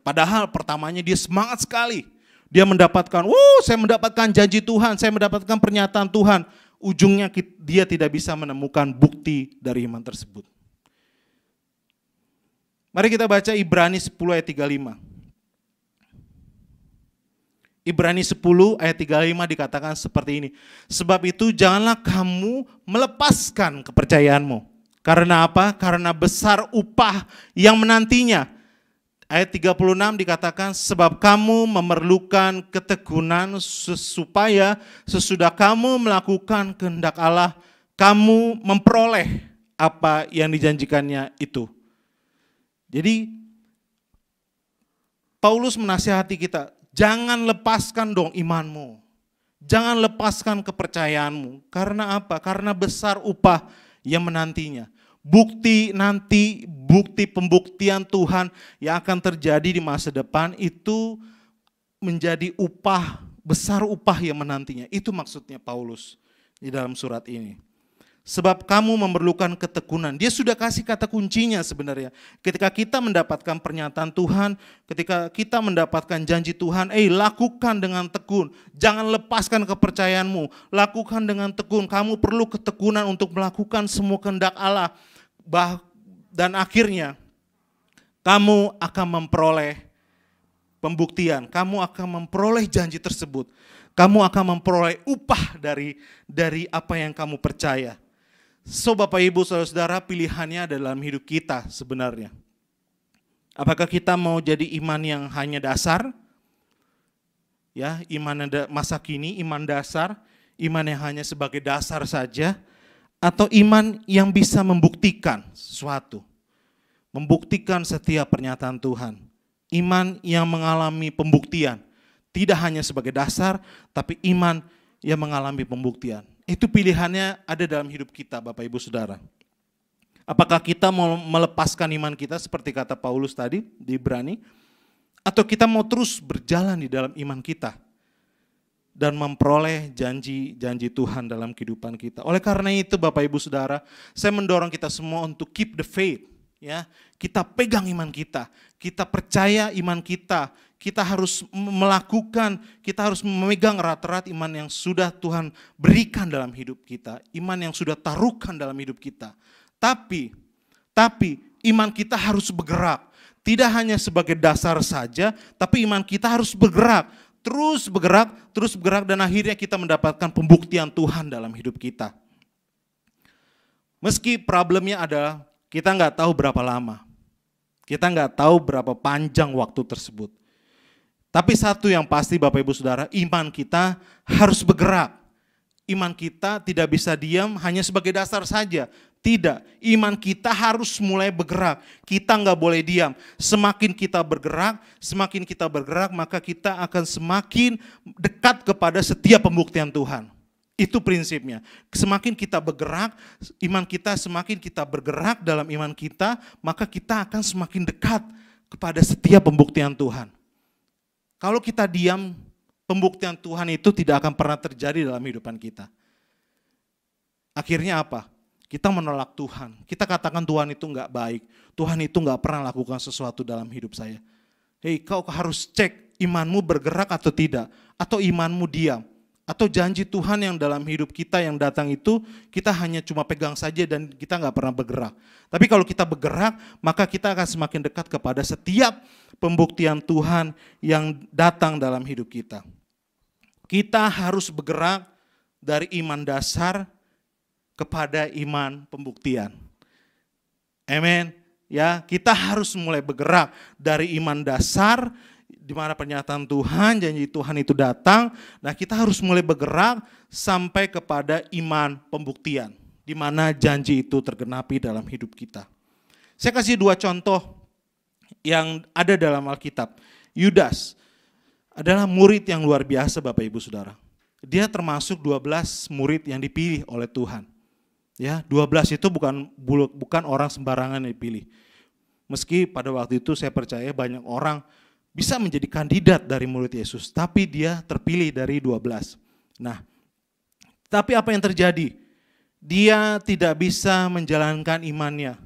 Padahal pertamanya dia semangat sekali. Dia mendapatkan, saya mendapatkan janji Tuhan, saya mendapatkan pernyataan Tuhan. Ujungnya dia tidak bisa menemukan bukti dari iman tersebut. Mari kita baca Ibrani 10 ayat 35. Ibrani 10 ayat 35 dikatakan seperti ini. Sebab itu janganlah kamu melepaskan kepercayaanmu. Karena apa? Karena besar upah yang menantinya. Ayat 36 dikatakan, sebab kamu memerlukan ketekunan supaya sesudah kamu melakukan kehendak Allah, kamu memperoleh apa yang dijanjikannya itu. Jadi Paulus menasihati kita, jangan lepaskan dong imanmu. Jangan lepaskan kepercayaanmu. Karena apa? Karena besar upah yang menantinya. Bukti pembuktian Tuhan yang akan terjadi di masa depan itu menjadi upah, besar upah yang menantinya. Itu maksudnya Paulus di dalam surat ini. Sebab kamu memerlukan ketekunan. Dia sudah kasih kata kuncinya sebenarnya. Ketika kita mendapatkan pernyataan Tuhan, ketika kita mendapatkan janji Tuhan, lakukan dengan tekun. Jangan lepaskan kepercayaanmu. Lakukan dengan tekun. Kamu perlu ketekunan untuk melakukan semua kehendak Allah. Dan akhirnya kamu akan memperoleh pembuktian. Kamu akan memperoleh janji tersebut. Kamu akan memperoleh upah dari apa yang kamu percaya. So Bapak Ibu Saudara-saudara, pilihannya ada dalam hidup kita sebenarnya. Apakah kita mau jadi iman yang hanya dasar? Ya, iman masa kini, iman dasar, iman yang hanya sebagai dasar saja, atau iman yang bisa membuktikan sesuatu. Membuktikan setiap pernyataan Tuhan. Iman yang mengalami pembuktian. Tidak hanya sebagai dasar, tapi iman yang mengalami pembuktian. Itu pilihannya ada dalam hidup kita, Bapak Ibu Saudara. Apakah kita mau melepaskan iman kita seperti kata Paulus tadi di Ibrani, atau kita mau terus berjalan di dalam iman kita dan memperoleh janji-janji Tuhan dalam kehidupan kita. Oleh karena itu Bapak Ibu Saudara, saya mendorong kita semua untuk keep the faith. Ya, kita pegang iman kita percaya iman kita harus melakukan, kita harus memegang erat-erat iman yang sudah Tuhan berikan dalam hidup kita, iman yang sudah taruhkan dalam hidup kita. Tapi iman kita harus bergerak, tidak hanya sebagai dasar saja, tapi iman kita harus bergerak, terus bergerak dan akhirnya kita mendapatkan pembuktian Tuhan dalam hidup kita. Meski problemnya adalah kita nggak tahu berapa lama, kita nggak tahu berapa panjang waktu tersebut. Tapi satu yang pasti Bapak Ibu Saudara, iman kita harus bergerak. Iman kita tidak bisa diam hanya sebagai dasar saja. Tidak, iman kita harus mulai bergerak. Kita nggak boleh diam. Semakin kita bergerak, maka kita akan semakin dekat kepada setiap pembuktian Tuhan. Itu prinsipnya. Semakin kita bergerak, semakin kita bergerak dalam iman kita, maka kita akan semakin dekat kepada setiap pembuktian Tuhan. Kalau kita diam, pembuktian Tuhan itu tidak akan pernah terjadi dalam kehidupan kita. Akhirnya apa? Kita menolak Tuhan. Kita katakan Tuhan itu enggak baik. Tuhan itu enggak pernah lakukan sesuatu dalam hidup saya. Hei, kau harus cek imanmu bergerak atau tidak. Atau imanmu diam. Atau janji Tuhan yang dalam hidup kita yang datang itu kita hanya cuma pegang saja dan kita enggak pernah bergerak. Tapi kalau kita bergerak, maka kita akan semakin dekat kepada setiap pembuktian Tuhan yang datang dalam hidup kita. Kita harus bergerak dari iman dasar kepada iman pembuktian. Amin. Ya, kita harus mulai bergerak dari iman dasar di mana pernyataan Tuhan, janji Tuhan itu datang. Nah, kita harus mulai bergerak sampai kepada iman pembuktian, di mana janji itu tergenapi dalam hidup kita. Saya kasih 2 contoh yang ada dalam Alkitab. Yudas adalah murid yang luar biasa, Bapak Ibu Saudara. Dia termasuk 12 murid yang dipilih oleh Tuhan. Ya, 12 itu bukan orang sembarangan yang dipilih. Meski pada waktu itu saya percaya banyak orang bisa menjadi kandidat dari murid Yesus, tapi dia terpilih dari 12. Nah, tapi apa yang terjadi? Dia tidak bisa menjalankan imannya.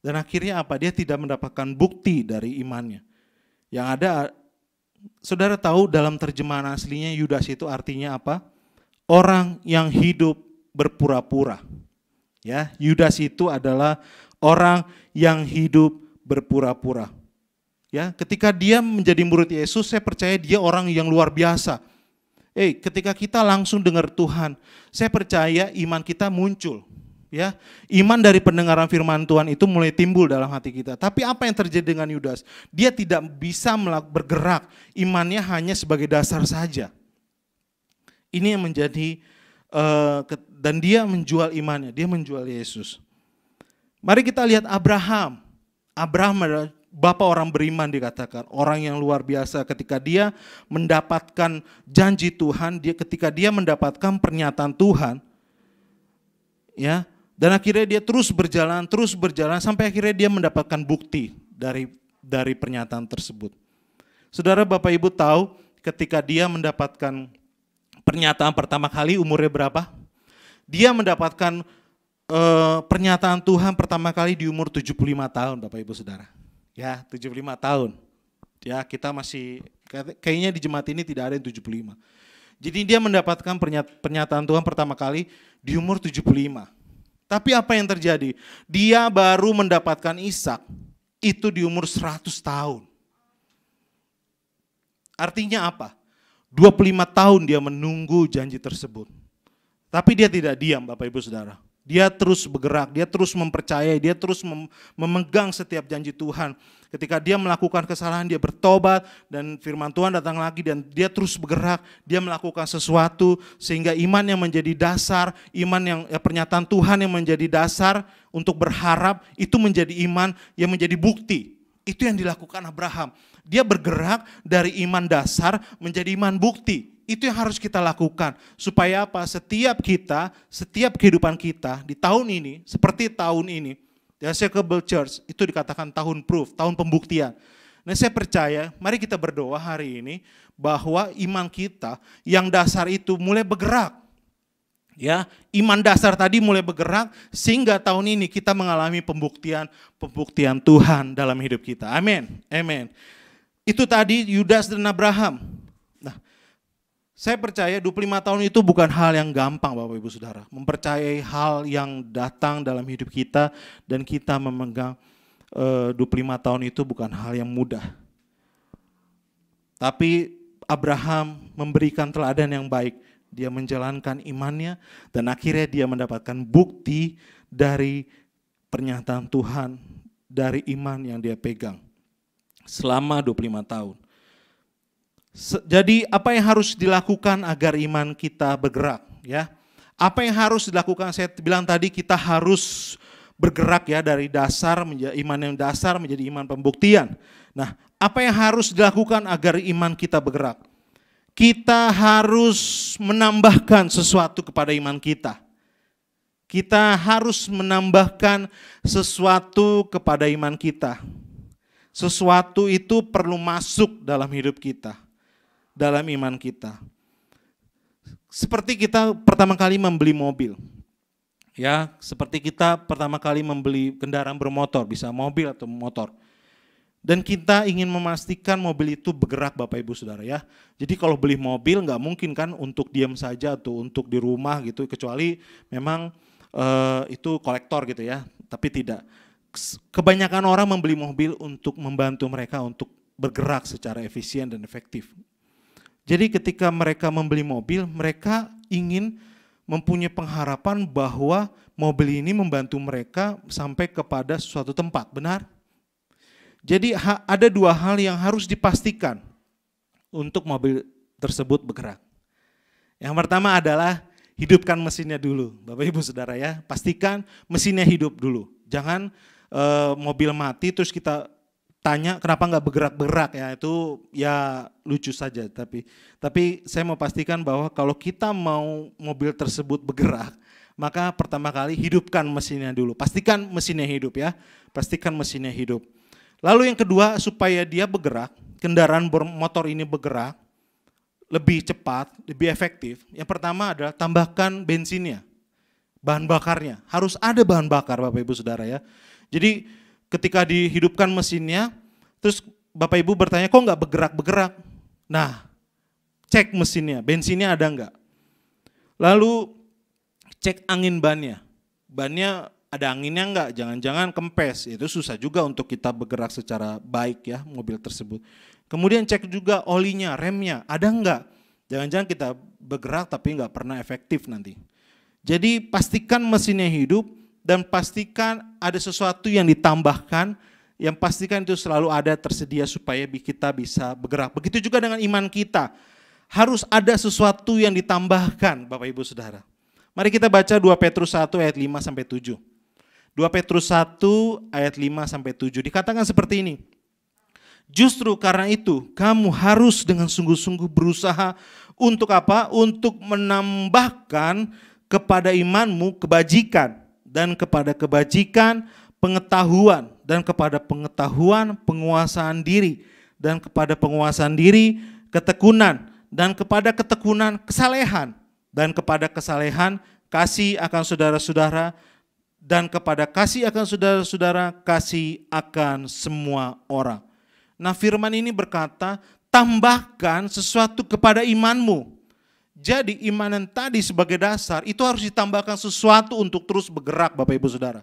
Dan akhirnya apa? Dia tidak mendapatkan bukti dari imannya. Yang ada, saudara tahu dalam terjemahan aslinya Yudas itu artinya apa? Orang yang hidup berpura-pura. Ya, Yudas itu adalah orang yang hidup berpura-pura. Ya, ketika dia menjadi murid Yesus, saya percaya dia orang yang luar biasa. Ketika kita langsung dengar Tuhan, saya percaya iman kita muncul. Ya, iman dari pendengaran firman Tuhan itu mulai timbul dalam hati kita. Tapi apa yang terjadi dengan Yudas? Dia tidak bisa bergerak, imannya hanya sebagai dasar saja. Ini yang menjadi dan dia menjual imannya, dia menjual Yesus. Mari kita lihat Abraham. Abraham adalah bapak orang beriman dikatakan, orang yang luar biasa ketika dia mendapatkan janji Tuhan, ketika dia mendapatkan pernyataan Tuhan, ya, dan akhirnya dia terus berjalan sampai akhirnya dia mendapatkan bukti dari pernyataan tersebut. Saudara Bapak Ibu tahu ketika dia mendapatkan pernyataan pertama kali umurnya berapa? Dia mendapatkan pernyataan Tuhan pertama kali di umur 75 tahun Bapak Ibu Saudara. Ya, 75 tahun. Ya, kita masih kayaknya di jemaat ini tidak ada yang 75. Jadi dia mendapatkan pernyataan Tuhan pertama kali di umur 75. Tapi apa yang terjadi? Dia baru mendapatkan Ishak itu di umur 100 tahun. Artinya apa? 25 tahun dia menunggu janji tersebut. Tapi dia tidak diam Bapak Ibu Saudara. Dia terus bergerak, dia terus mempercayai, dia terus memegang setiap janji Tuhan. Ketika dia melakukan kesalahan, dia bertobat dan firman Tuhan datang lagi dan dia terus bergerak, dia melakukan sesuatu sehingga iman yang menjadi dasar, pernyataan Tuhan yang menjadi dasar untuk berharap itu menjadi iman yang menjadi bukti. Itu yang dilakukan Abraham. Dia bergerak dari iman dasar menjadi iman bukti. Itu yang harus kita lakukan supaya apa? Setiap kehidupan kita di tahun ini, seperti tahun ini, di Unshakable Church itu dikatakan tahun proof, tahun pembuktian. Nah, saya percaya, mari kita berdoa hari ini bahwa iman kita yang dasar itu mulai bergerak. Ya, iman dasar tadi mulai bergerak sehingga tahun ini kita mengalami pembuktian Tuhan dalam hidup kita. Amin. Amin. Itu tadi Yudas dan Abraham. Saya percaya 25 tahun itu bukan hal yang gampang Bapak Ibu Saudara. Mempercayai hal yang datang dalam hidup kita dan kita memegang 25 tahun itu bukan hal yang mudah. Tapi Abraham memberikan teladan yang baik. Dia menjalankan imannya dan akhirnya dia mendapatkan bukti dari pernyataan Tuhan, dari iman yang dia pegang selama 25 tahun. Jadi apa yang harus dilakukan agar iman kita bergerak, ya? Apa yang harus dilakukan? Saya bilang tadi kita harus bergerak ya dari dasar menjadi iman yang dasar menjadi iman pembuktian. Nah, apa yang harus dilakukan agar iman kita bergerak? Kita harus menambahkan sesuatu kepada iman kita. Kita harus menambahkan sesuatu kepada iman kita. Sesuatu itu perlu masuk dalam hidup kita, dalam iman kita. Seperti kita pertama kali membeli mobil. Ya, seperti kita pertama kali membeli kendaraan bermotor, bisa mobil atau motor. Dan kita ingin memastikan mobil itu bergerak Bapak Ibu Saudara ya. Jadi kalau beli mobil nggak mungkin kan untuk diam saja atau untuk di rumah gitu, kecuali memang itu kolektor gitu ya, tapi tidak. Kebanyakan orang membeli mobil untuk membantu mereka untuk bergerak secara efisien dan efektif. Jadi ketika mereka membeli mobil, mereka ingin mempunyai pengharapan bahwa mobil ini membantu mereka sampai kepada suatu tempat, benar? Jadi ada dua hal yang harus dipastikan untuk mobil tersebut bergerak. Yang pertama adalah hidupkan mesinnya dulu, Bapak Ibu Saudara ya. Pastikan mesinnya hidup dulu. Jangan mobil mati terus kita tanya kenapa nggak bergerak-gerak ya, itu ya lucu saja. Tapi saya mau pastikan bahwa kalau kita mau mobil tersebut bergerak, maka pertama kali hidupkan mesinnya dulu. Pastikan mesinnya hidup ya, pastikan mesinnya hidup. Lalu yang kedua, supaya dia bergerak, kendaraan bermotor ini bergerak lebih cepat, lebih efektif. Yang pertama adalah tambahkan bensinnya, bahan bakarnya. Harus ada bahan bakar Bapak Ibu Saudara ya. Jadi ketika dihidupkan mesinnya, terus Bapak Ibu bertanya kok nggak bergerak-bergerak? Nah, cek mesinnya, bensinnya ada nggak? Lalu cek angin bannya ada anginnya nggak? Jangan-jangan kempes, itu susah juga untuk kita bergerak secara baik ya mobil tersebut. Kemudian cek juga olinya, remnya, ada nggak? Jangan-jangan kita bergerak tapi nggak pernah efektif nanti. Jadi pastikan mesinnya hidup, dan pastikan ada sesuatu yang ditambahkan, yang pastikan itu selalu ada tersedia supaya kita bisa bergerak. Begitu juga dengan iman kita, harus ada sesuatu yang ditambahkan Bapak Ibu Saudara. Mari kita baca 2 Petrus 1 ayat 5-7. 2 Petrus 1 ayat 5-7 dikatakan seperti ini. Justru karena itu kamu harus dengan sungguh-sungguh berusaha untuk apa? Untuk menambahkan kepada imanmu kebajikan, dan kepada kebajikan pengetahuan, dan kepada pengetahuan penguasaan diri, dan kepada penguasaan diri ketekunan, dan kepada ketekunan kesalehan, dan kepada kesalehan kasih akan saudara-saudara, dan kepada kasih akan saudara-saudara kasih akan semua orang. Nah, firman ini berkata, tambahkan sesuatu kepada imanmu. Jadi iman yang tadi sebagai dasar itu harus ditambahkan sesuatu untuk terus bergerak Bapak Ibu Saudara.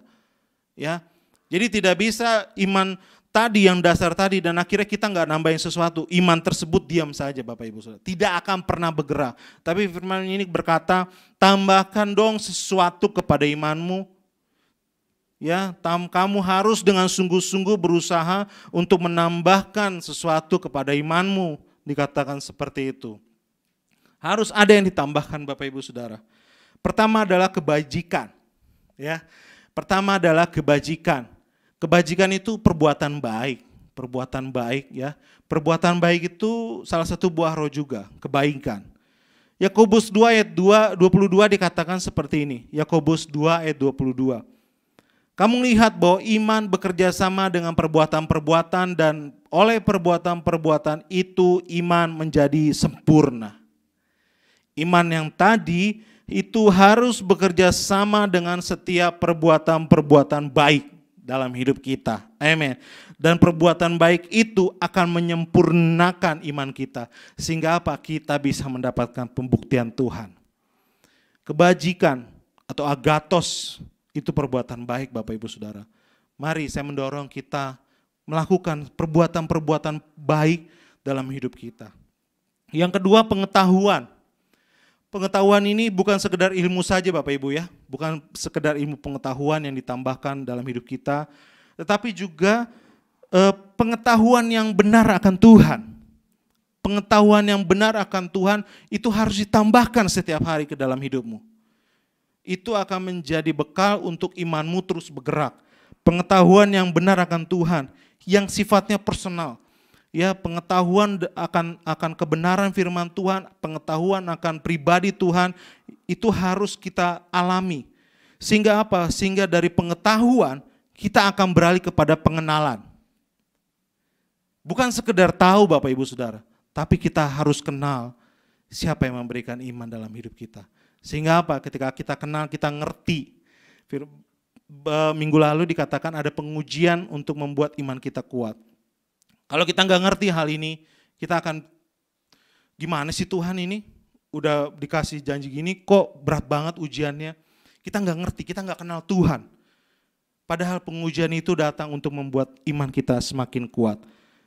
Ya. Jadi tidak bisa iman tadi yang dasar tadi dan akhirnya kita nggak nambahin sesuatu. Iman tersebut diam saja Bapak Ibu Saudara. Tidak akan pernah bergerak. Tapi firman ini berkata, tambahkan dong sesuatu kepada imanmu. Ya, kamu harus dengan sungguh-sungguh berusaha untuk menambahkan sesuatu kepada imanmu. Dikatakan seperti itu. Harus ada yang ditambahkan Bapak Ibu Saudara. Pertama adalah kebajikan. Ya. Pertama adalah kebajikan. Kebajikan itu perbuatan baik, ya. Perbuatan baik itu salah satu buah roh juga, kebaikan. Yakobus 2 ayat 22 dikatakan seperti ini. Yakobus 2 ayat 22. Kamu lihat bahwa iman bekerja sama dengan perbuatan-perbuatan, dan oleh perbuatan-perbuatan itu iman menjadi sempurna. Iman yang tadi itu harus bekerja sama dengan setiap perbuatan-perbuatan baik dalam hidup kita. Amin. Dan perbuatan baik itu akan menyempurnakan iman kita. Sehingga apa? Kita bisa mendapatkan pembuktian Tuhan. Kebajikan atau agatos itu perbuatan baik Bapak Ibu Saudara. Mari saya mendorong kita melakukan perbuatan-perbuatan baik dalam hidup kita. Yang kedua, pengetahuan. Pengetahuan ini bukan sekedar ilmu saja Bapak Ibu ya, bukan sekedar ilmu pengetahuan yang ditambahkan dalam hidup kita, tetapi juga pengetahuan yang benar akan Tuhan. Pengetahuan yang benar akan Tuhan itu harus ditambahkan setiap hari ke dalam hidupmu. Itu akan menjadi bekal untuk imanmu terus bergerak. Pengetahuan yang benar akan Tuhan, yang sifatnya personal. Ya, pengetahuan akan kebenaran firman Tuhan, pengetahuan akan pribadi Tuhan, itu harus kita alami. Sehingga apa? Sehingga dari pengetahuan kita akan beralih kepada pengenalan. Bukan sekedar tahu Bapak Ibu Saudara, tapi kita harus kenal siapa yang memberikan iman dalam hidup kita. Sehingga apa? Ketika kita kenal, kita ngerti. Minggu lalu dikatakan ada pengujian untuk membuat iman kita kuat. Kalau kita nggak ngerti hal ini, kita akan gimana sih Tuhan ini? Udah dikasih janji gini kok berat banget ujiannya. Kita nggak ngerti, kita nggak kenal Tuhan. Padahal pengujian itu datang untuk membuat iman kita semakin kuat.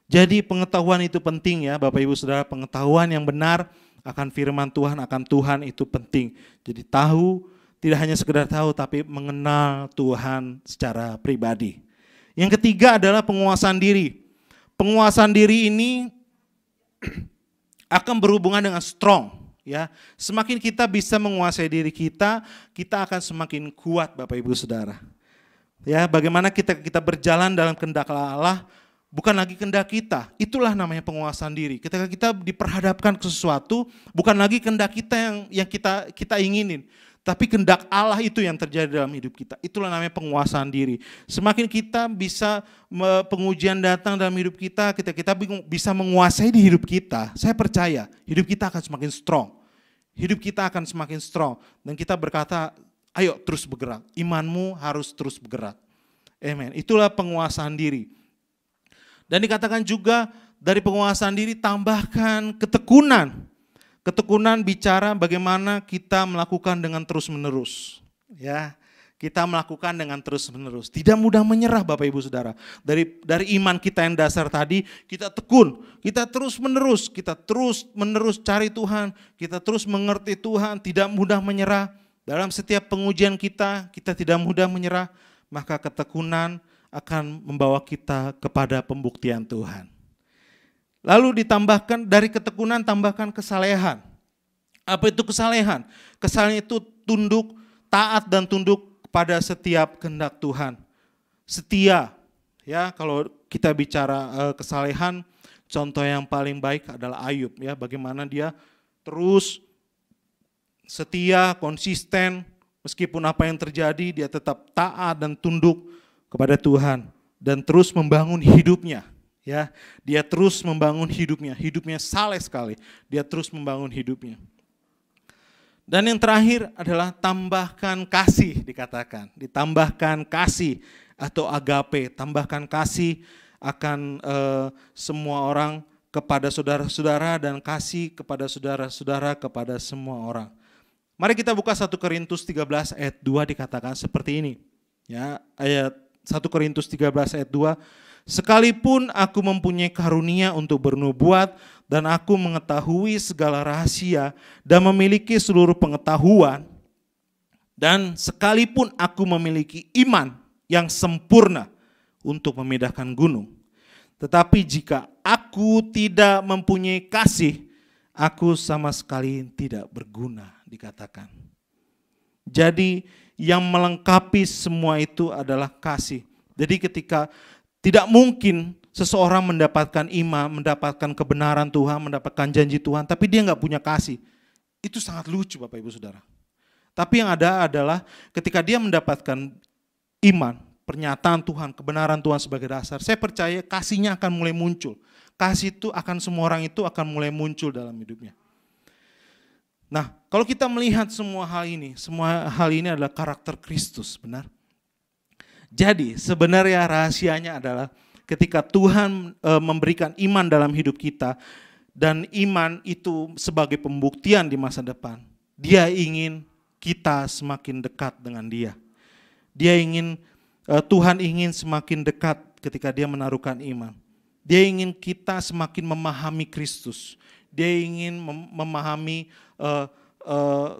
Jadi pengetahuan itu penting ya Bapak Ibu Saudara, pengetahuan yang benar akan firman Tuhan, akan Tuhan itu penting. Jadi tahu, tidak hanya sekedar tahu tapi mengenal Tuhan secara pribadi. Yang ketiga adalah penguasaan diri. Penguasaan diri ini akan berhubungan dengan strong, ya. Semakin kita bisa menguasai diri kita, kita akan semakin kuat Bapak Ibu Saudara. Ya, bagaimana kita berjalan dalam kehendak Allah, bukan lagi kehendak kita. Itulah namanya penguasaan diri. Ketika kita diperhadapkan ke sesuatu, bukan lagi kehendak kita yang kita inginin, tapi kehendak Allah itu yang terjadi dalam hidup kita. Itulah namanya penguasaan diri. Semakin kita bisa pengujian datang dalam hidup kita bisa menguasai di hidup kita, saya percaya hidup kita akan semakin strong. Hidup kita akan semakin strong. Dan kita berkata, ayo terus bergerak. Imanmu harus terus bergerak. Amen. Itulah penguasaan diri. Dan dikatakan juga dari penguasaan diri tambahkan ketekunan. Ketekunan bicara bagaimana kita melakukan dengan terus-menerus. Ya, kita melakukan dengan terus-menerus. Tidak mudah menyerah Bapak Ibu Saudara. Dari iman kita yang dasar tadi, kita tekun. Kita terus-menerus cari Tuhan. Kita terus mengerti Tuhan, tidak mudah menyerah. Dalam setiap pengujian kita tidak mudah menyerah. Maka ketekunan akan membawa kita kepada pembuktian Tuhan. Lalu ditambahkan dari ketekunan tambahkan kesalehan. Apa itu kesalehan? Kesalehan itu tunduk, taat dan tunduk kepada setiap kehendak Tuhan. Setia, ya kalau kita bicara kesalehan, contoh yang paling baik adalah Ayub, ya bagaimana dia terus setia, konsisten, meskipun apa yang terjadi dia tetap taat dan tunduk kepada Tuhan dan terus membangun hidupnya. Ya, dia terus membangun hidupnya saleh sekali. Dia terus membangun hidupnya. Dan yang terakhir adalah tambahkan kasih dikatakan. Ditambahkan kasih atau agape, tambahkan kasih akan semua orang kepada saudara-saudara dan kasih kepada saudara-saudara kepada semua orang. Mari kita buka 1 Korintus 13 ayat 2 dikatakan seperti ini. Ya, ayat 1 Korintus 13 ayat 2. Sekalipun aku mempunyai karunia untuk bernubuat dan aku mengetahui segala rahasia dan memiliki seluruh pengetahuan, dan sekalipun aku memiliki iman yang sempurna untuk memindahkan gunung, tetapi jika aku tidak mempunyai kasih, aku sama sekali tidak berguna, dikatakan. Jadi yang melengkapi semua itu adalah kasih. Jadi ketika tidak mungkin seseorang mendapatkan iman, mendapatkan kebenaran Tuhan, mendapatkan janji Tuhan, tapi dia nggak punya kasih. Itu sangat lucu Bapak Ibu Saudara. Tapi yang ada adalah ketika dia mendapatkan iman, pernyataan Tuhan, kebenaran Tuhan sebagai dasar, saya percaya kasihnya akan mulai muncul. Kasih itu akan semua orang itu akan mulai muncul dalam hidupnya. Nah, kalau kita melihat semua hal ini adalah karakter Kristus, benar? Jadi sebenarnya rahasianya adalah ketika Tuhan memberikan iman dalam hidup kita dan iman itu sebagai pembuktian di masa depan. Dia ingin kita semakin dekat dengan Dia. Tuhan ingin semakin dekat ketika Dia menaruhkan iman. Dia ingin kita semakin memahami Kristus. Dia ingin memahami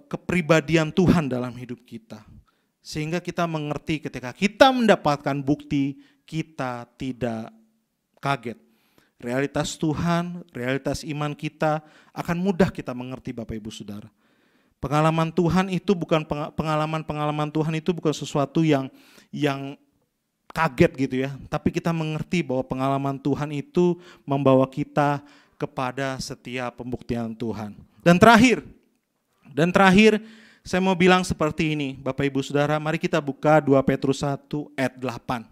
kepribadian Tuhan dalam hidup kita. Sehingga kita mengerti ketika kita mendapatkan bukti, kita tidak kaget. Realitas Tuhan, realitas iman kita akan mudah kita mengerti Bapak Ibu Saudara. Pengalaman Tuhan itu bukan pengalaman Tuhan itu bukan sesuatu yang kaget gitu ya. Tapi kita mengerti bahwa pengalaman Tuhan itu membawa kita kepada setiap pembuktian Tuhan. Dan terakhir saya mau bilang seperti ini, Bapak Ibu Saudara, mari kita buka 2 Petrus 1 ayat 8.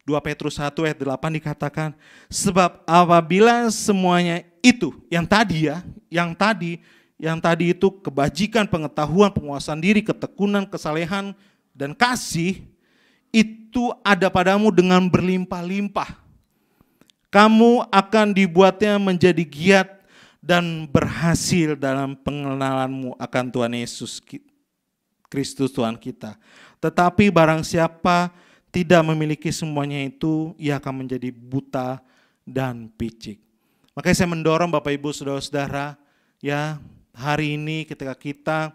2 2 Petrus 1 ayat 8 dikatakan, sebab apabila semuanya itu, yang tadi itu kebajikan, pengetahuan, penguasaan diri, ketekunan, kesalehan, dan kasih, itu ada padamu dengan berlimpah-limpah. Kamu akan dibuatnya menjadi giat dan berhasil dalam pengenalanmu akan Tuhan Yesus Kristus Tuhan kita. Tetapi barang siapa tidak memiliki semuanya itu, ia akan menjadi buta dan picik. Makanya saya mendorong Bapak Ibu Saudara-saudara, ya, hari ini ketika kita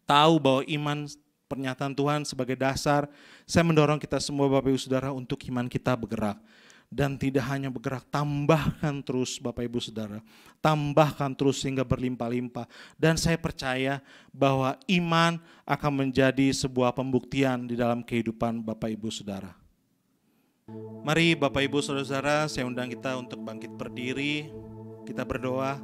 tahu bahwa iman pernyataan Tuhan sebagai dasar, saya mendorong kita semua Bapak Ibu Saudara untuk iman kita bergerak. Dan tidak hanya bergerak, tambahkan terus Bapak Ibu Saudara. Tambahkan terus sehingga berlimpah-limpah. Dan saya percaya bahwa iman akan menjadi sebuah pembuktian di dalam kehidupan Bapak Ibu Saudara. Mari Bapak Ibu Saudara, saya undang kita untuk bangkit berdiri. Kita berdoa.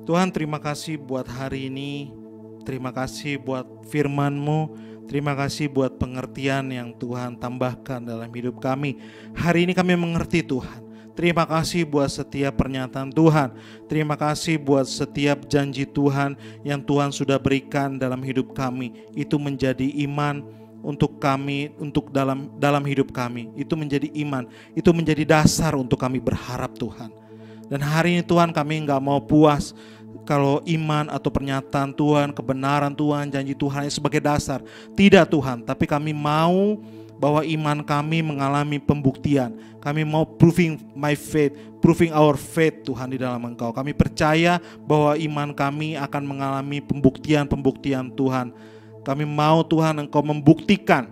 Tuhan, terima kasih buat hari ini. Terima kasih buat firman-Mu. Terima kasih buat pengertian yang Tuhan tambahkan dalam hidup kami. Hari ini kami mengerti Tuhan. Terima kasih buat setiap pernyataan Tuhan. Terima kasih buat setiap janji Tuhan yang Tuhan sudah berikan dalam hidup kami. Itu menjadi iman untuk kami, untuk dalam hidup kami. Itu menjadi iman. Itu menjadi dasar untuk kami berharap Tuhan. Dan hari ini Tuhan, kami enggak mau puas kalau iman atau pernyataan Tuhan, kebenaran Tuhan, janji Tuhan sebagai dasar. Tidak Tuhan, tapi kami mau bahwa iman kami mengalami pembuktian. Kami mau proving my faith, proving our faith Tuhan di dalam Engkau. Kami percaya bahwa iman kami akan mengalami pembuktian Tuhan. Kami mau Tuhan Engkau membuktikan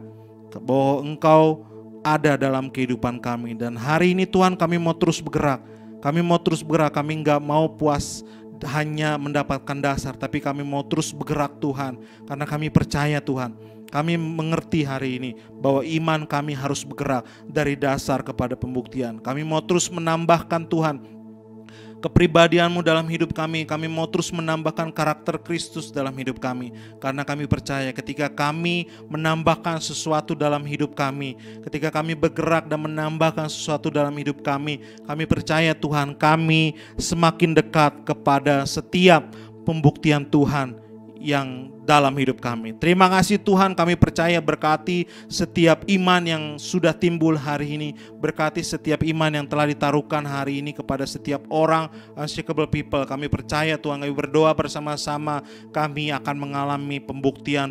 bahwa Engkau ada dalam kehidupan kami. Dan hari ini Tuhan, kami mau terus bergerak. Kami mau terus bergerak, kami enggak mau puas hanya mendapatkan dasar, tapi kami mau terus bergerak Tuhan, karena kami percaya Tuhan, kami mengerti hari ini bahwa iman kami harus bergerak dari dasar kepada pembuktian. Kami mau terus menambahkan Tuhan kepribadian-Mu dalam hidup kami. Kami mau terus menambahkan karakter Kristus dalam hidup kami, karena kami percaya ketika kami menambahkan sesuatu dalam hidup kami, ketika kami bergerak dan menambahkan sesuatu dalam hidup kami percaya Tuhan, kami semakin dekat kepada setiap pembuktian Tuhan yang dalam hidup kami. Terima kasih Tuhan, kami percaya berkati setiap iman yang sudah timbul hari ini, berkati setiap iman yang telah ditaruhkan hari ini kepada setiap orang Unshakable People. Kami percaya Tuhan, kami berdoa bersama-sama, kami akan mengalami pembuktian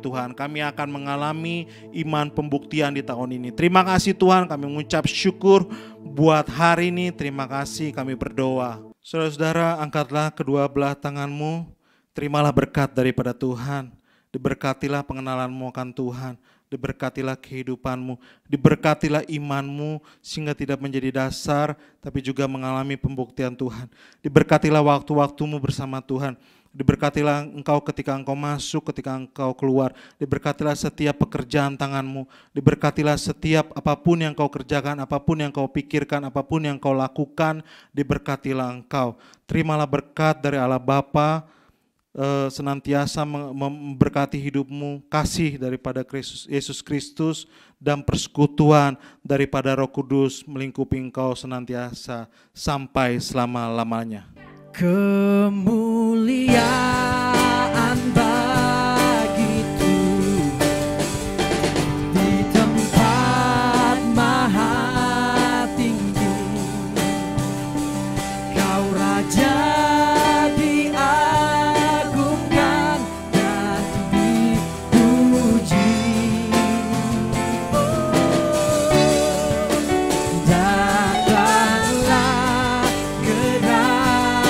Tuhan. Kami akan mengalami iman pembuktian di tahun ini. Terima kasih Tuhan, kami mengucap syukur buat hari ini. Terima kasih, kami berdoa. Saudara-saudara, angkatlah kedua belah tanganmu. Terimalah berkat daripada Tuhan. Diberkatilah pengenalanmu akan Tuhan. Diberkatilah kehidupanmu. Diberkatilah imanmu sehingga tidak menjadi dasar, tapi juga mengalami pembuktian Tuhan. Diberkatilah waktu-waktumu bersama Tuhan. Diberkatilah engkau ketika engkau masuk, ketika engkau keluar. Diberkatilah setiap pekerjaan tanganmu. Diberkatilah setiap apapun yang kau kerjakan, apapun yang kau pikirkan, apapun yang kau lakukan. Diberkatilah engkau. Terimalah berkat dari Allah Bapa, senantiasa memberkati hidupmu, kasih daripada Yesus Kristus dan persekutuan daripada Roh Kudus melingkupi engkau senantiasa sampai selama-lamanya. Kemuliaan bagi Tuhan di tempat maha tinggi, Kau Raja diagungkan dan dipuji. Datanglah kerajaan,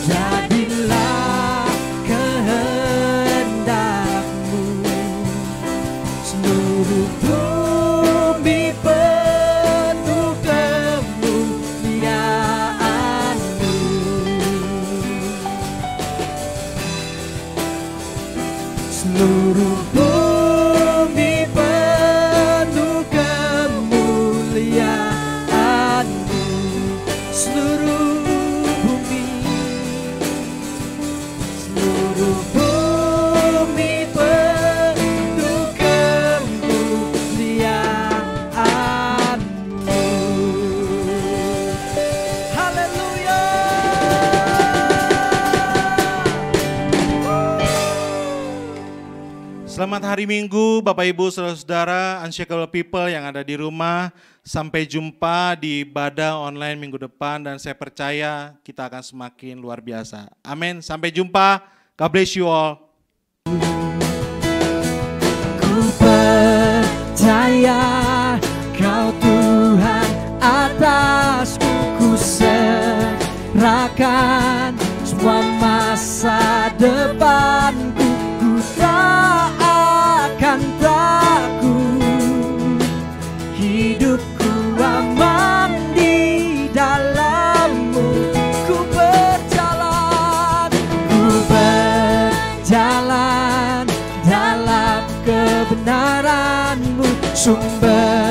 jadilah kehendak-Mu, seluruh bumi penuh kemuliaan-Mu. Seluruh bumi penuh kemuliaan-Mu. Seluruh bumi, seluruh bumi penuh kemuliaan-Mu. Selamat hari Minggu Bapak Ibu Saudara-saudara Unshakable People yang ada di rumah. Sampai jumpa di ibadah online minggu depan dan saya percaya kita akan semakin luar biasa. Amin. Sampai jumpa. God bless you all. Ku percaya Kau Tuhan atasku, ku serahkan semua masa depanku. Ku tak akan takut, hidupku aman di dalam-Mu. Ku berjalan dalam kebenaran-Mu, sumber